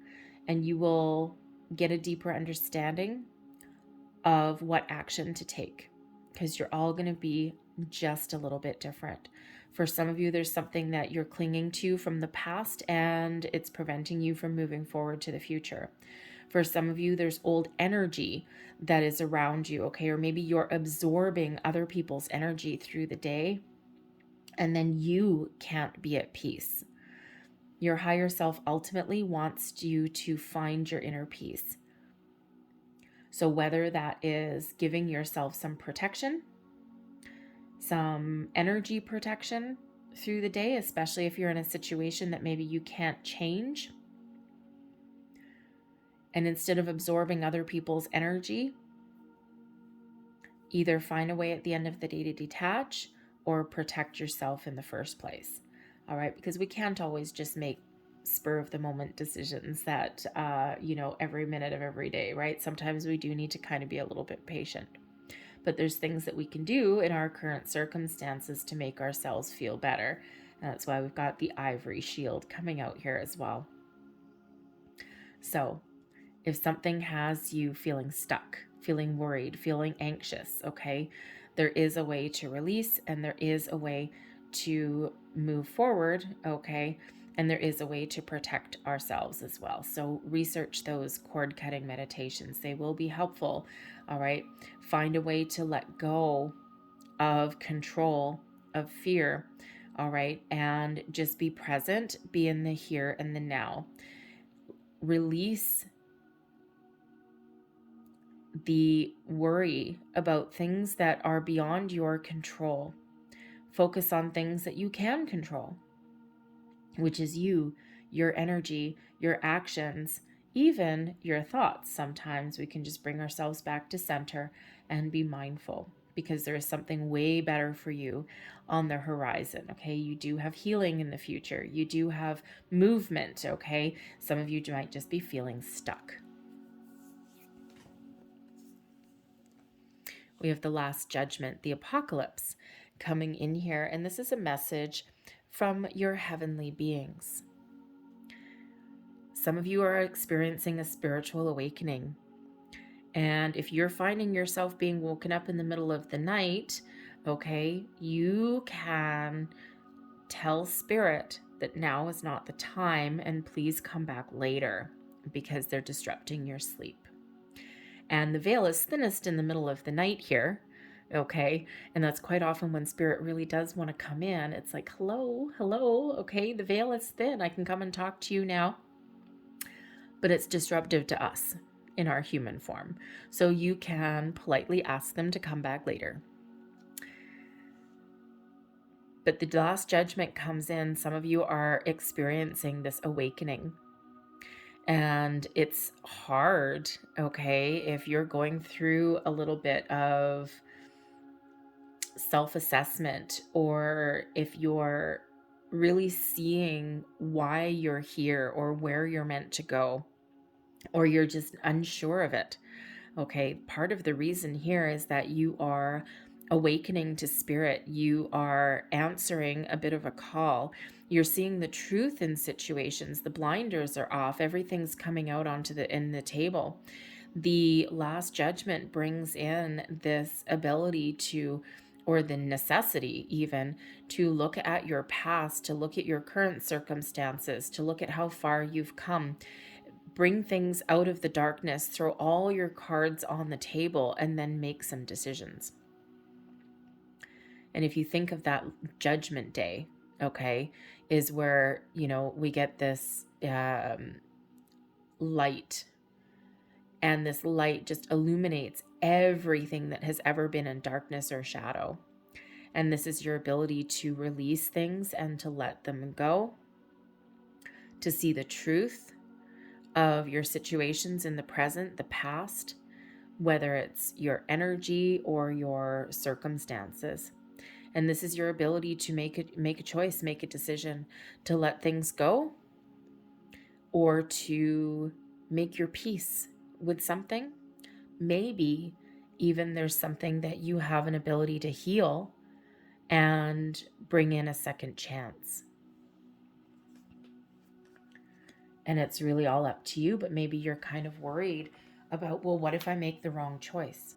A: and you will get a deeper understanding of what action to take, because you're all going to be just a little bit different. For some of you, there's something that you're clinging to from the past and it's preventing you from moving forward to the future. For some of you, there's old energy that is around you, okay? Or maybe you're absorbing other people's energy through the day and then you can't be at peace. Your higher self ultimately wants you to find your inner peace. So whether that is giving yourself some protection, some energy protection through the day, especially if you're in a situation that maybe you can't change. And instead of absorbing other people's energy, either find a way at the end of the day to detach or protect yourself in the first place. All right, because we can't always just make spur of the moment decisions that, every minute of every day, right? Sometimes we do need to kind of be a little bit patient. But there's things that we can do in our current circumstances to make ourselves feel better. And that's why we've got the ivory shield coming out here as well. So if something has you feeling stuck, feeling worried, feeling anxious, okay, there is a way to release and there is a way to move forward, okay, and there is a way to protect ourselves as well. So research those cord cutting meditations. They will be helpful. All right. Find a way to let go of control, of fear. All right. And just be present, be in the here and the now. Release the worry about things that are beyond your control. Focus on things that you can control, which is you, your energy, your actions, even your thoughts. Sometimes we can just bring ourselves back to center and be mindful, because there is something way better for you on the horizon, okay? You do have healing in the future. You do have movement, okay? Some of you might just be feeling stuck. We have the Last Judgment, the apocalypse, coming in here, and this is a message from your heavenly beings. Some of you are experiencing a spiritual awakening. And if you're finding yourself being woken up in the middle of the night, okay, you can tell Spirit that now is not the time and please come back later. because they're disrupting your sleep. And the veil is thinnest in the middle of the night here, okay? And that's quite often when spirit really does want to come in. It's like, hello, hello, okay? The veil is thin. I can come and talk to you now. But it's disruptive to us in our human form. So you can politely ask them to come back later. But the last judgment comes in. Some of you are experiencing this awakening. And it's hard, okay, if you're going through a little bit of self-assessment, or if you're really seeing why you're here or where you're meant to go, or you're just unsure of it. Okay, part of the reason here is that you are awakening to spirit. You are answering a bit of a call. You're seeing the truth in situations. The blinders are off. Everything's coming out onto the table. The last judgment brings in this ability to, or the necessity even, to look at your past, to look at your current circumstances, to look at how far you've come. Bring things out of the darkness, throw all your cards on the table, and then make some decisions. And if you think of that judgment day, okay, is where, you know, we get this light, and this light just illuminates everything that has ever been in darkness or shadow. And this is your ability to release things and to let them go, to see the truth of your situations in the present, the past, whether it's your energy or your circumstances. And this is your ability to make a choice, make a decision, to let things go, or to make your peace with something. Maybe even there's something that you have an ability to heal and bring in a second chance. And it's really all up to you, but maybe you're kind of worried about, well, what if I make the wrong choice?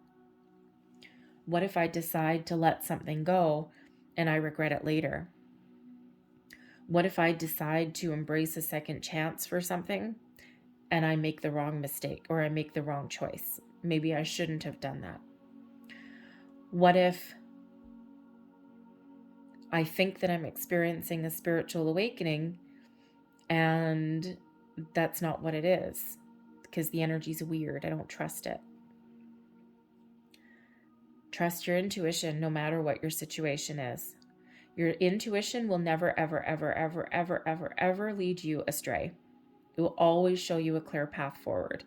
A: What if I decide to let something go and I regret it later? What if I decide to embrace a second chance for something and I make the wrong mistake, or I make the wrong choice? Maybe I shouldn't have done that. What if I think that I'm experiencing a spiritual awakening and that's not what it is, because the energy's weird. I don't trust it. Trust your intuition no matter what your situation is. Your intuition will never, ever, ever, ever, ever, ever, ever lead you astray. It will always show you a clear path forward.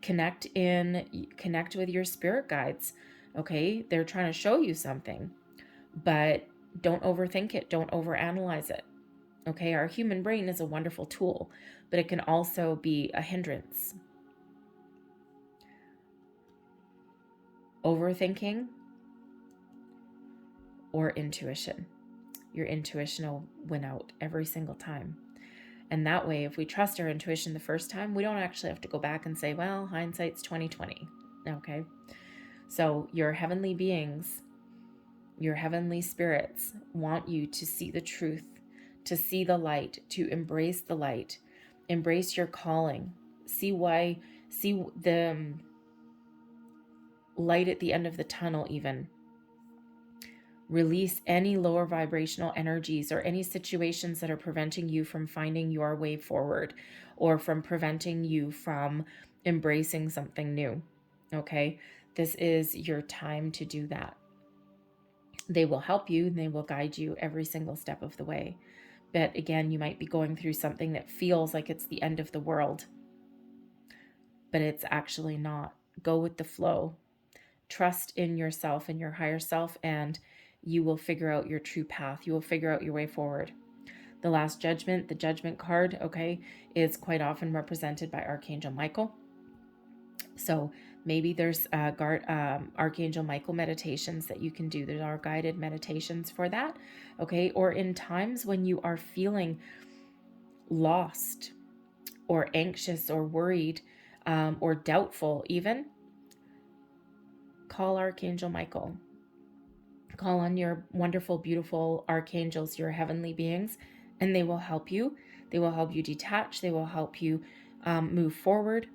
A: Connect with your spirit guides. Okay, they're trying to show you something, but don't overthink it. Don't overanalyze it. Okay, our human brain is a wonderful tool, but it can also be a hindrance. Overthinking or intuition. Your intuition will win out every single time. And that way, if we trust our intuition the first time, we don't actually have to go back and say, well, hindsight's 20/20. Okay? So your heavenly beings, your heavenly spirits want you to see the truth, to see the light, to embrace the light, embrace your calling, see the light at the end of the tunnel even. Release any lower vibrational energies or any situations that are preventing you from finding your way forward, or from preventing you from embracing something new. Okay? This is your time to do that. They will help you and they will guide you every single step of the way. But again, you might be going through something that feels like it's the end of the world, but it's actually not. Go with the flow. Trust in yourself and your higher self, and you will figure out your true path. You will figure out your way forward. The last judgment, the judgment card, okay, is quite often represented by Archangel Michael. So maybe there's Archangel Michael meditations that you can do. There are guided meditations for that, okay? Or in times when you are feeling lost or anxious or worried or doubtful even, call Archangel Michael. Call on your wonderful, beautiful archangels, your heavenly beings, and they will help you. They will help you detach. They will help you move forward.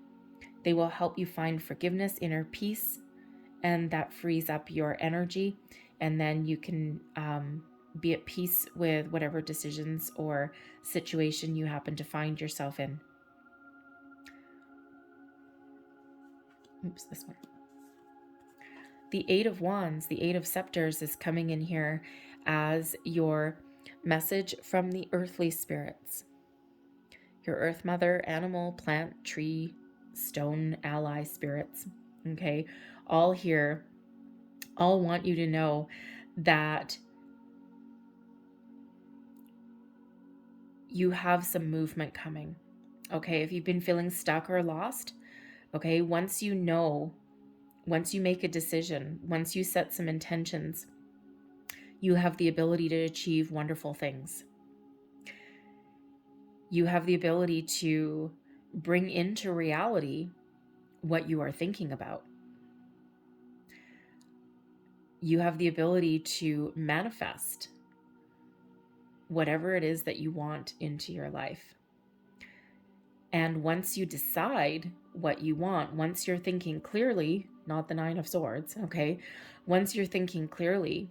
A: They will help you find forgiveness, inner peace, and that frees up your energy. And then you can be at peace with whatever decisions or situation you happen to find yourself in. Oops, this one. The Eight of Wands, the Eight of Scepters is coming in here as your message from the earthly spirits. Your earth mother, animal, plant, tree, stone, ally spirits, okay? All here, all want you to know that you have some movement coming, okay? If you've been feeling stuck or lost, okay, once you know, once you make a decision, once you set some intentions, you have the ability to achieve wonderful things. You have the ability to bring into reality what you are thinking about. You have the ability to manifest whatever it is that you want into your life. And once you decide what you want, once you're thinking clearly, not the Nine of Swords, okay? Once you're thinking clearly,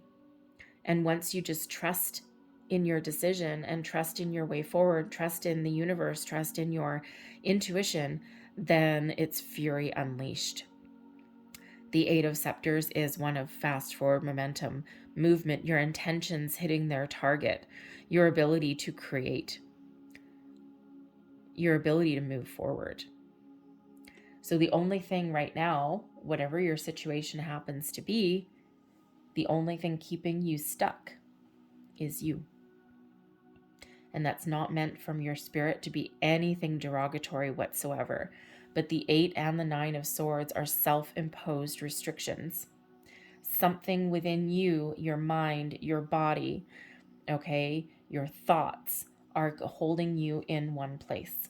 A: and once you just trust in your decision and trust in your way forward, trust in the universe, trust in your intuition, then it's fury unleashed. The Eight of Scepters is one of fast forward momentum, movement, your intentions hitting their target, your ability to create, your ability to move forward. So the only thing right now, whatever your situation happens to be, the only thing keeping you stuck is you. And that's not meant from your spirit to be anything derogatory whatsoever. But the Eight and the Nine of Swords are self-imposed restrictions. Something within you, your mind, your body, okay, your thoughts are holding you in one place.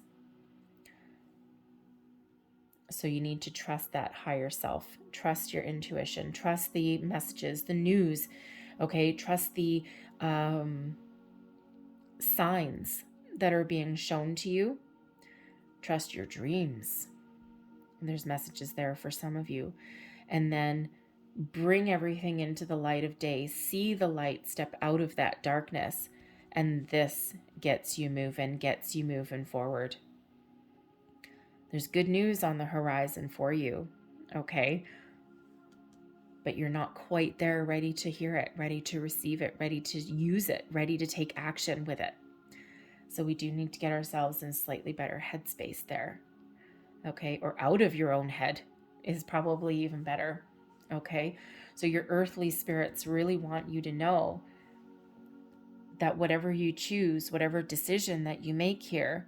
A: So you need to trust that higher self, trust your intuition, trust the messages, the news, okay, trust the signs that are being shown to you, trust your dreams. And there's messages there for some of you. And then bring everything into the light of day, see the light, step out of that darkness, and this gets you moving forward. There's good news on the horizon for you, okay? But you're not quite there, ready to hear it, ready to receive it, ready to use it, ready to take action with it. So we do need to get ourselves in slightly better headspace there, okay? Or out of your own head is probably even better, okay? So your earthly spirits really want you to know that whatever you choose, whatever decision that you make here,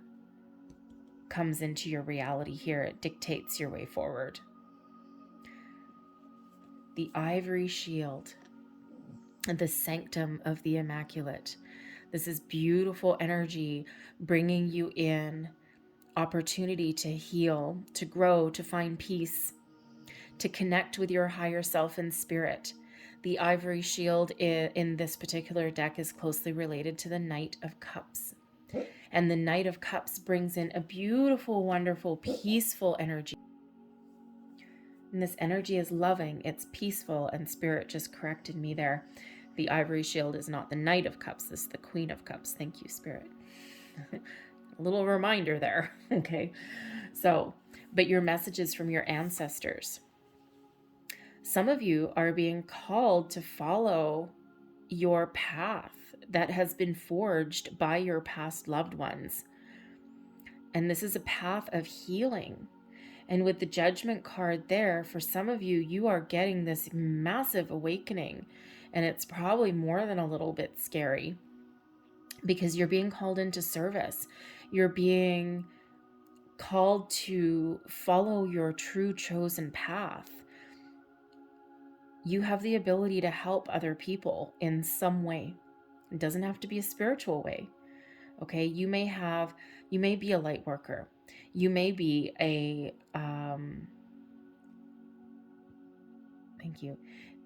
A: comes into your reality here. It dictates your way forward. The ivory shield, the sanctum of the immaculate. This is beautiful energy bringing you in opportunity to heal, to grow, to find peace, to connect with your higher self and spirit. The ivory shield in this particular deck is closely related to the Knight of Cups. And the Knight of Cups brings in a beautiful, wonderful, peaceful energy. And this energy is loving, it's peaceful, and Spirit just corrected me there. The ivory shield is not the Knight of Cups, this is the Queen of Cups. Thank you, Spirit. A little reminder there, okay? So, but your messages from your ancestors. Some of you are being called to follow your path that has been forged by your past loved ones. And this is a path of healing. And with the Judgment card there, for some of you, you are getting this massive awakening. And it's probably more than a little bit scary because you're being called into service. You're being called to follow your true chosen path. You have the ability to help other people in some way. It doesn't have to be a spiritual way. Okay, you may be a light worker. You may be a Thank you.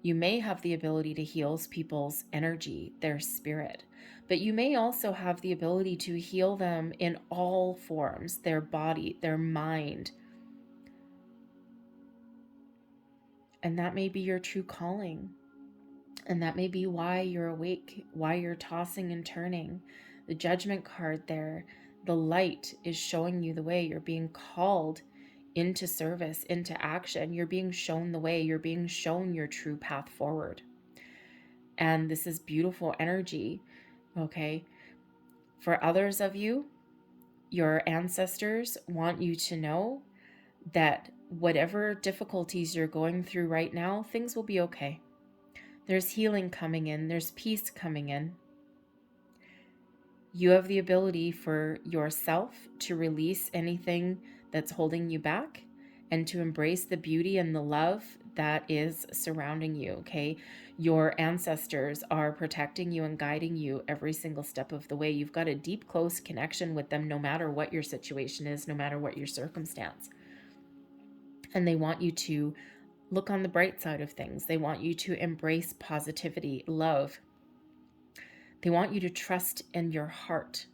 A: You may have the ability to heal people's energy, their spirit, but you may also have the ability to heal them in all forms, their body, their mind. And that may be your true calling. And that may be why you're awake, why you're tossing and turning. The Judgment card there, the light is showing you the way. You're being called into service, into action. You're being shown the way. You're being shown your true path forward. And this is beautiful energy, okay? For others of you, your ancestors want you to know that whatever difficulties you're going through right now, things will be okay. There's healing coming in. There's peace coming in. You have the ability for yourself to release anything that's holding you back and to embrace the beauty and the love that is surrounding you, okay? Your ancestors are protecting you and guiding you every single step of the way. You've got a deep, close connection with them no matter what your situation is, no matter what your circumstance. And they want you to look on the bright side of things. They want you to embrace positivity, love. They want you to trust in your heart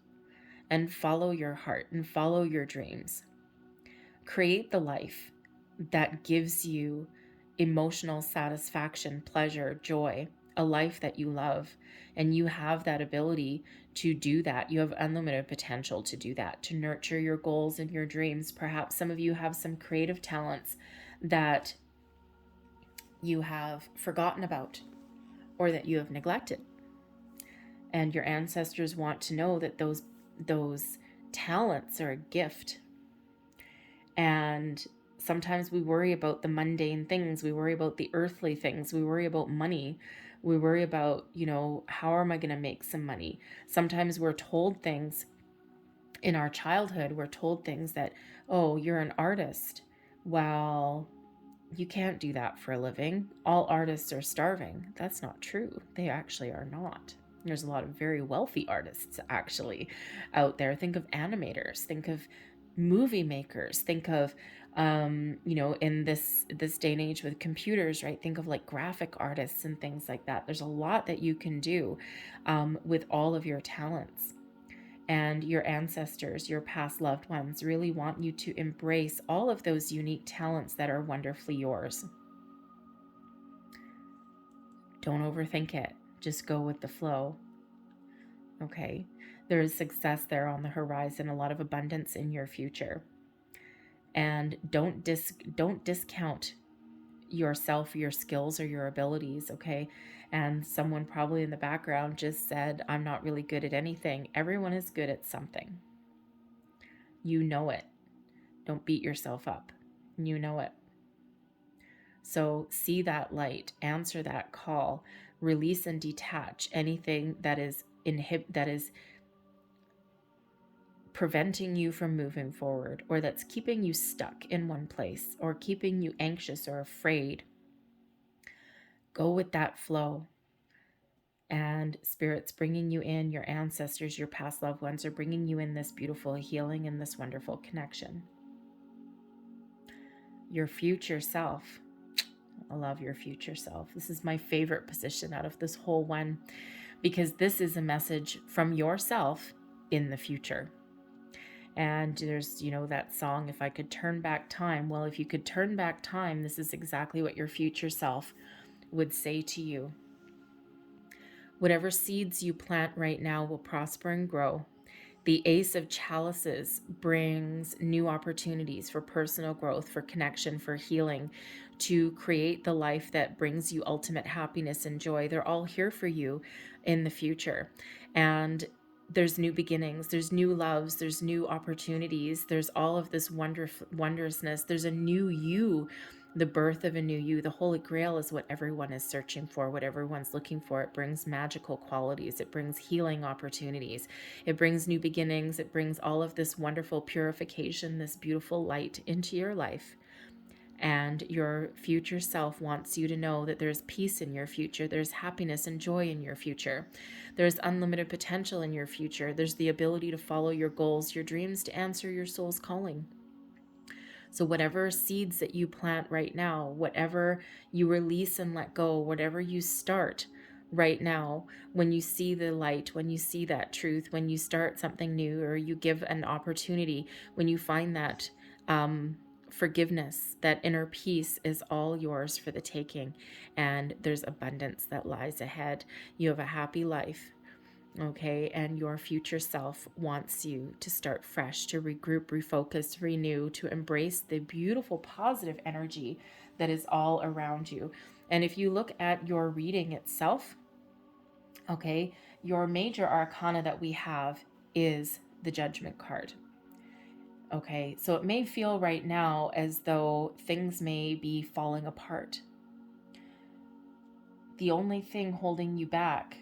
A: and follow your heart and follow your dreams. Create the life that gives you emotional satisfaction, pleasure, joy, a life that you love. And you have that ability to do that. You have unlimited potential to do that, to nurture your goals and your dreams. Perhaps some of you have some creative talents that you have forgotten about or that you have neglected. And your ancestors want to know that those talents are a gift. And sometimes we worry about the mundane things. We worry about the earthly things. We worry about money. We worry about, how am I going to make some money? Sometimes we're told things in our childhood. We're told things that, oh, you're an artist. Well, you can't do that for a living. All artists are starving. That's not true. They actually are not. There's a lot of very wealthy artists actually out there. Think of animators, think of movie makers, think of, in this day and age with computers, right? Think of like graphic artists and things like that. There's a lot that you can do with all of your talents. And your ancestors, your past loved ones, really want you to embrace all of those unique talents that are wonderfully yours. Don't overthink it. Just go with the flow. Okay? There is success there on the horizon, a lot of abundance in your future. And don't discount yourself, your skills, or your abilities, okay? And someone probably in the background just said, I'm not really good at anything. Everyone is good at something. You know it. Don't beat yourself up. You know it. So see that light, answer that call, release and detach anything that is preventing you from moving forward, or that's keeping you stuck in one place or keeping you anxious or afraid. Go with that flow. And Spirit's bringing you in, your ancestors, your past loved ones are bringing you in this beautiful healing and this wonderful connection. Your future self. I love your future self. This is my favorite position out of this whole one, because this is a message from yourself in the future. And there's, that song, If I Could Turn Back Time. Well, if you could turn back time, this is exactly what your future self would say to you. Whatever seeds you plant right now will prosper and grow. The Ace of Chalices brings new opportunities for personal growth, for connection, for healing, to create the life that brings you ultimate happiness and joy. They're all here for you in the future. And there's new beginnings, there's new loves, there's new opportunities, there's all of this wondrousness. There's a new you, the birth of a new you. The Holy Grail is what everyone is searching for, what everyone's looking for. It brings magical qualities. It brings healing opportunities. It brings new beginnings. It brings all of this wonderful purification, this beautiful light into your life. And your future self wants you to know that there's peace in your future. There's happiness and joy in your future. There's unlimited potential in your future. There's the ability to follow your goals, your dreams, to answer your soul's calling. So whatever seeds that you plant right now, whatever you release and let go, whatever you start right now, when you see the light, when you see that truth, when you start something new, or you give an opportunity, when you find that forgiveness, that inner peace is all yours for the taking. And there's abundance that lies ahead. You have a happy life. Okay, and your future self wants you to start fresh, to regroup, refocus, renew, to embrace the beautiful positive energy that is all around you. And if you look at your reading itself, okay, your major arcana that we have is the Judgment card. Okay, so it may feel right now as though things may be falling apart. The only thing holding you back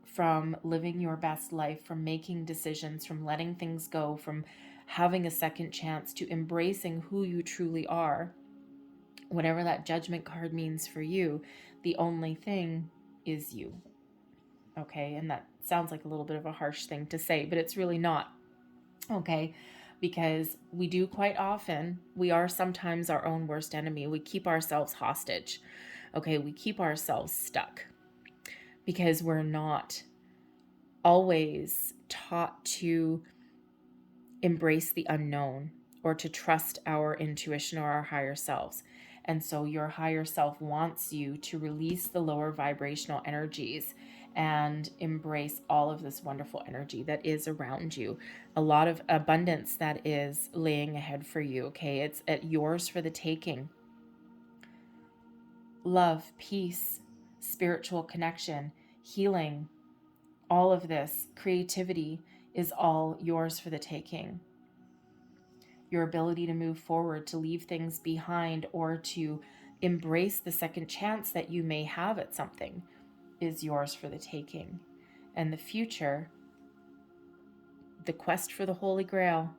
A: from living your best life, from making decisions, from letting things go, from having a second chance, to embracing who you truly are, whatever that Judgment card means for you, the only thing is you. Okay, and that sounds like a little bit of a harsh thing to say, but it's really not. Okay, because we do quite often, we are sometimes our own worst enemy. We keep ourselves hostage. Okay, we keep ourselves stuck because we're not always taught to embrace the unknown or to trust our intuition or our higher selves. And so your higher self wants you to release the lower vibrational energies and embrace all of this wonderful energy that is around you. A lot of abundance that is laying ahead for you, okay? It's at yours for the taking. Love, peace, spiritual connection, healing, all of this, creativity is all yours for the taking. Your ability to move forward, to leave things behind, or to embrace the second chance that you may have at something is yours for the taking. And the future, the quest for the Holy Grail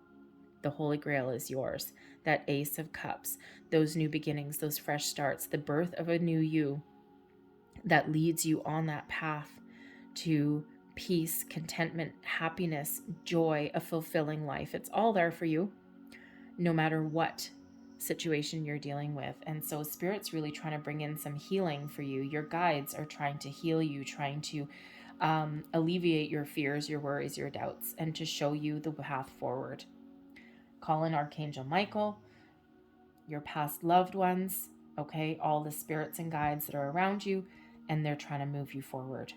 A: is yours. That Ace of Cups, those new beginnings, those fresh starts, the birth of a new you that leads you on that path to peace, contentment, happiness, joy, a fulfilling life. It's all there for you, no matter what situation you're dealing with. And so Spirit's really trying to bring in some healing for you. Your guides are trying to heal you, trying to alleviate your fears, your worries, your doubts, and to show you the path forward. Call in Archangel Michael, your past loved ones, okay, all the spirits and guides that are around you, and they're trying to move you forward.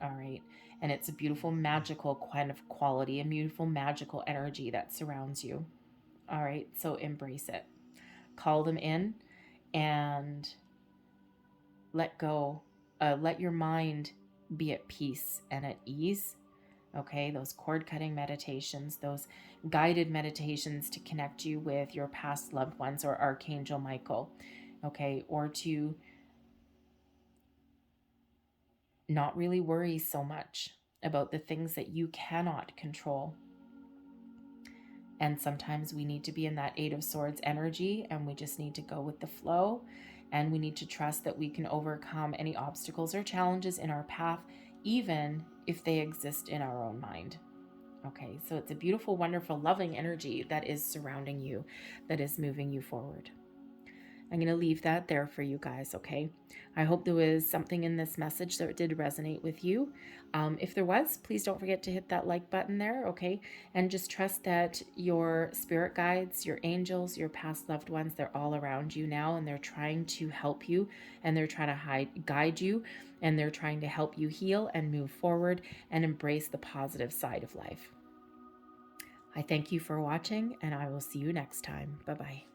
A: All right. And it's a beautiful, magical kind of quality, a beautiful, magical energy that surrounds you. All right. So embrace it. Call them in and let go. Let your mind be at peace and at ease. Okay, those cord cutting meditations, those guided meditations to connect you with your past loved ones or Archangel Michael, okay, or to not really worry so much about the things that you cannot control. And sometimes we need to be in that Eight of Swords energy, and we just need to go with the flow, and we need to trust that we can overcome any obstacles or challenges in our path, even if they exist in our own mind. Okay, so it's a beautiful, wonderful, loving energy that is surrounding you, that is moving you forward. I'm going to leave that there for you guys, okay? I hope there was something in this message that did resonate with you. If there was, please don't forget to hit that like button there, okay? And just trust that your spirit guides, your angels, your past loved ones, they're all around you now, and they're trying to help you, and they're trying to guide you, and they're trying to help you heal and move forward and embrace the positive side of life. I thank you for watching, and I will see you next time. Bye-bye.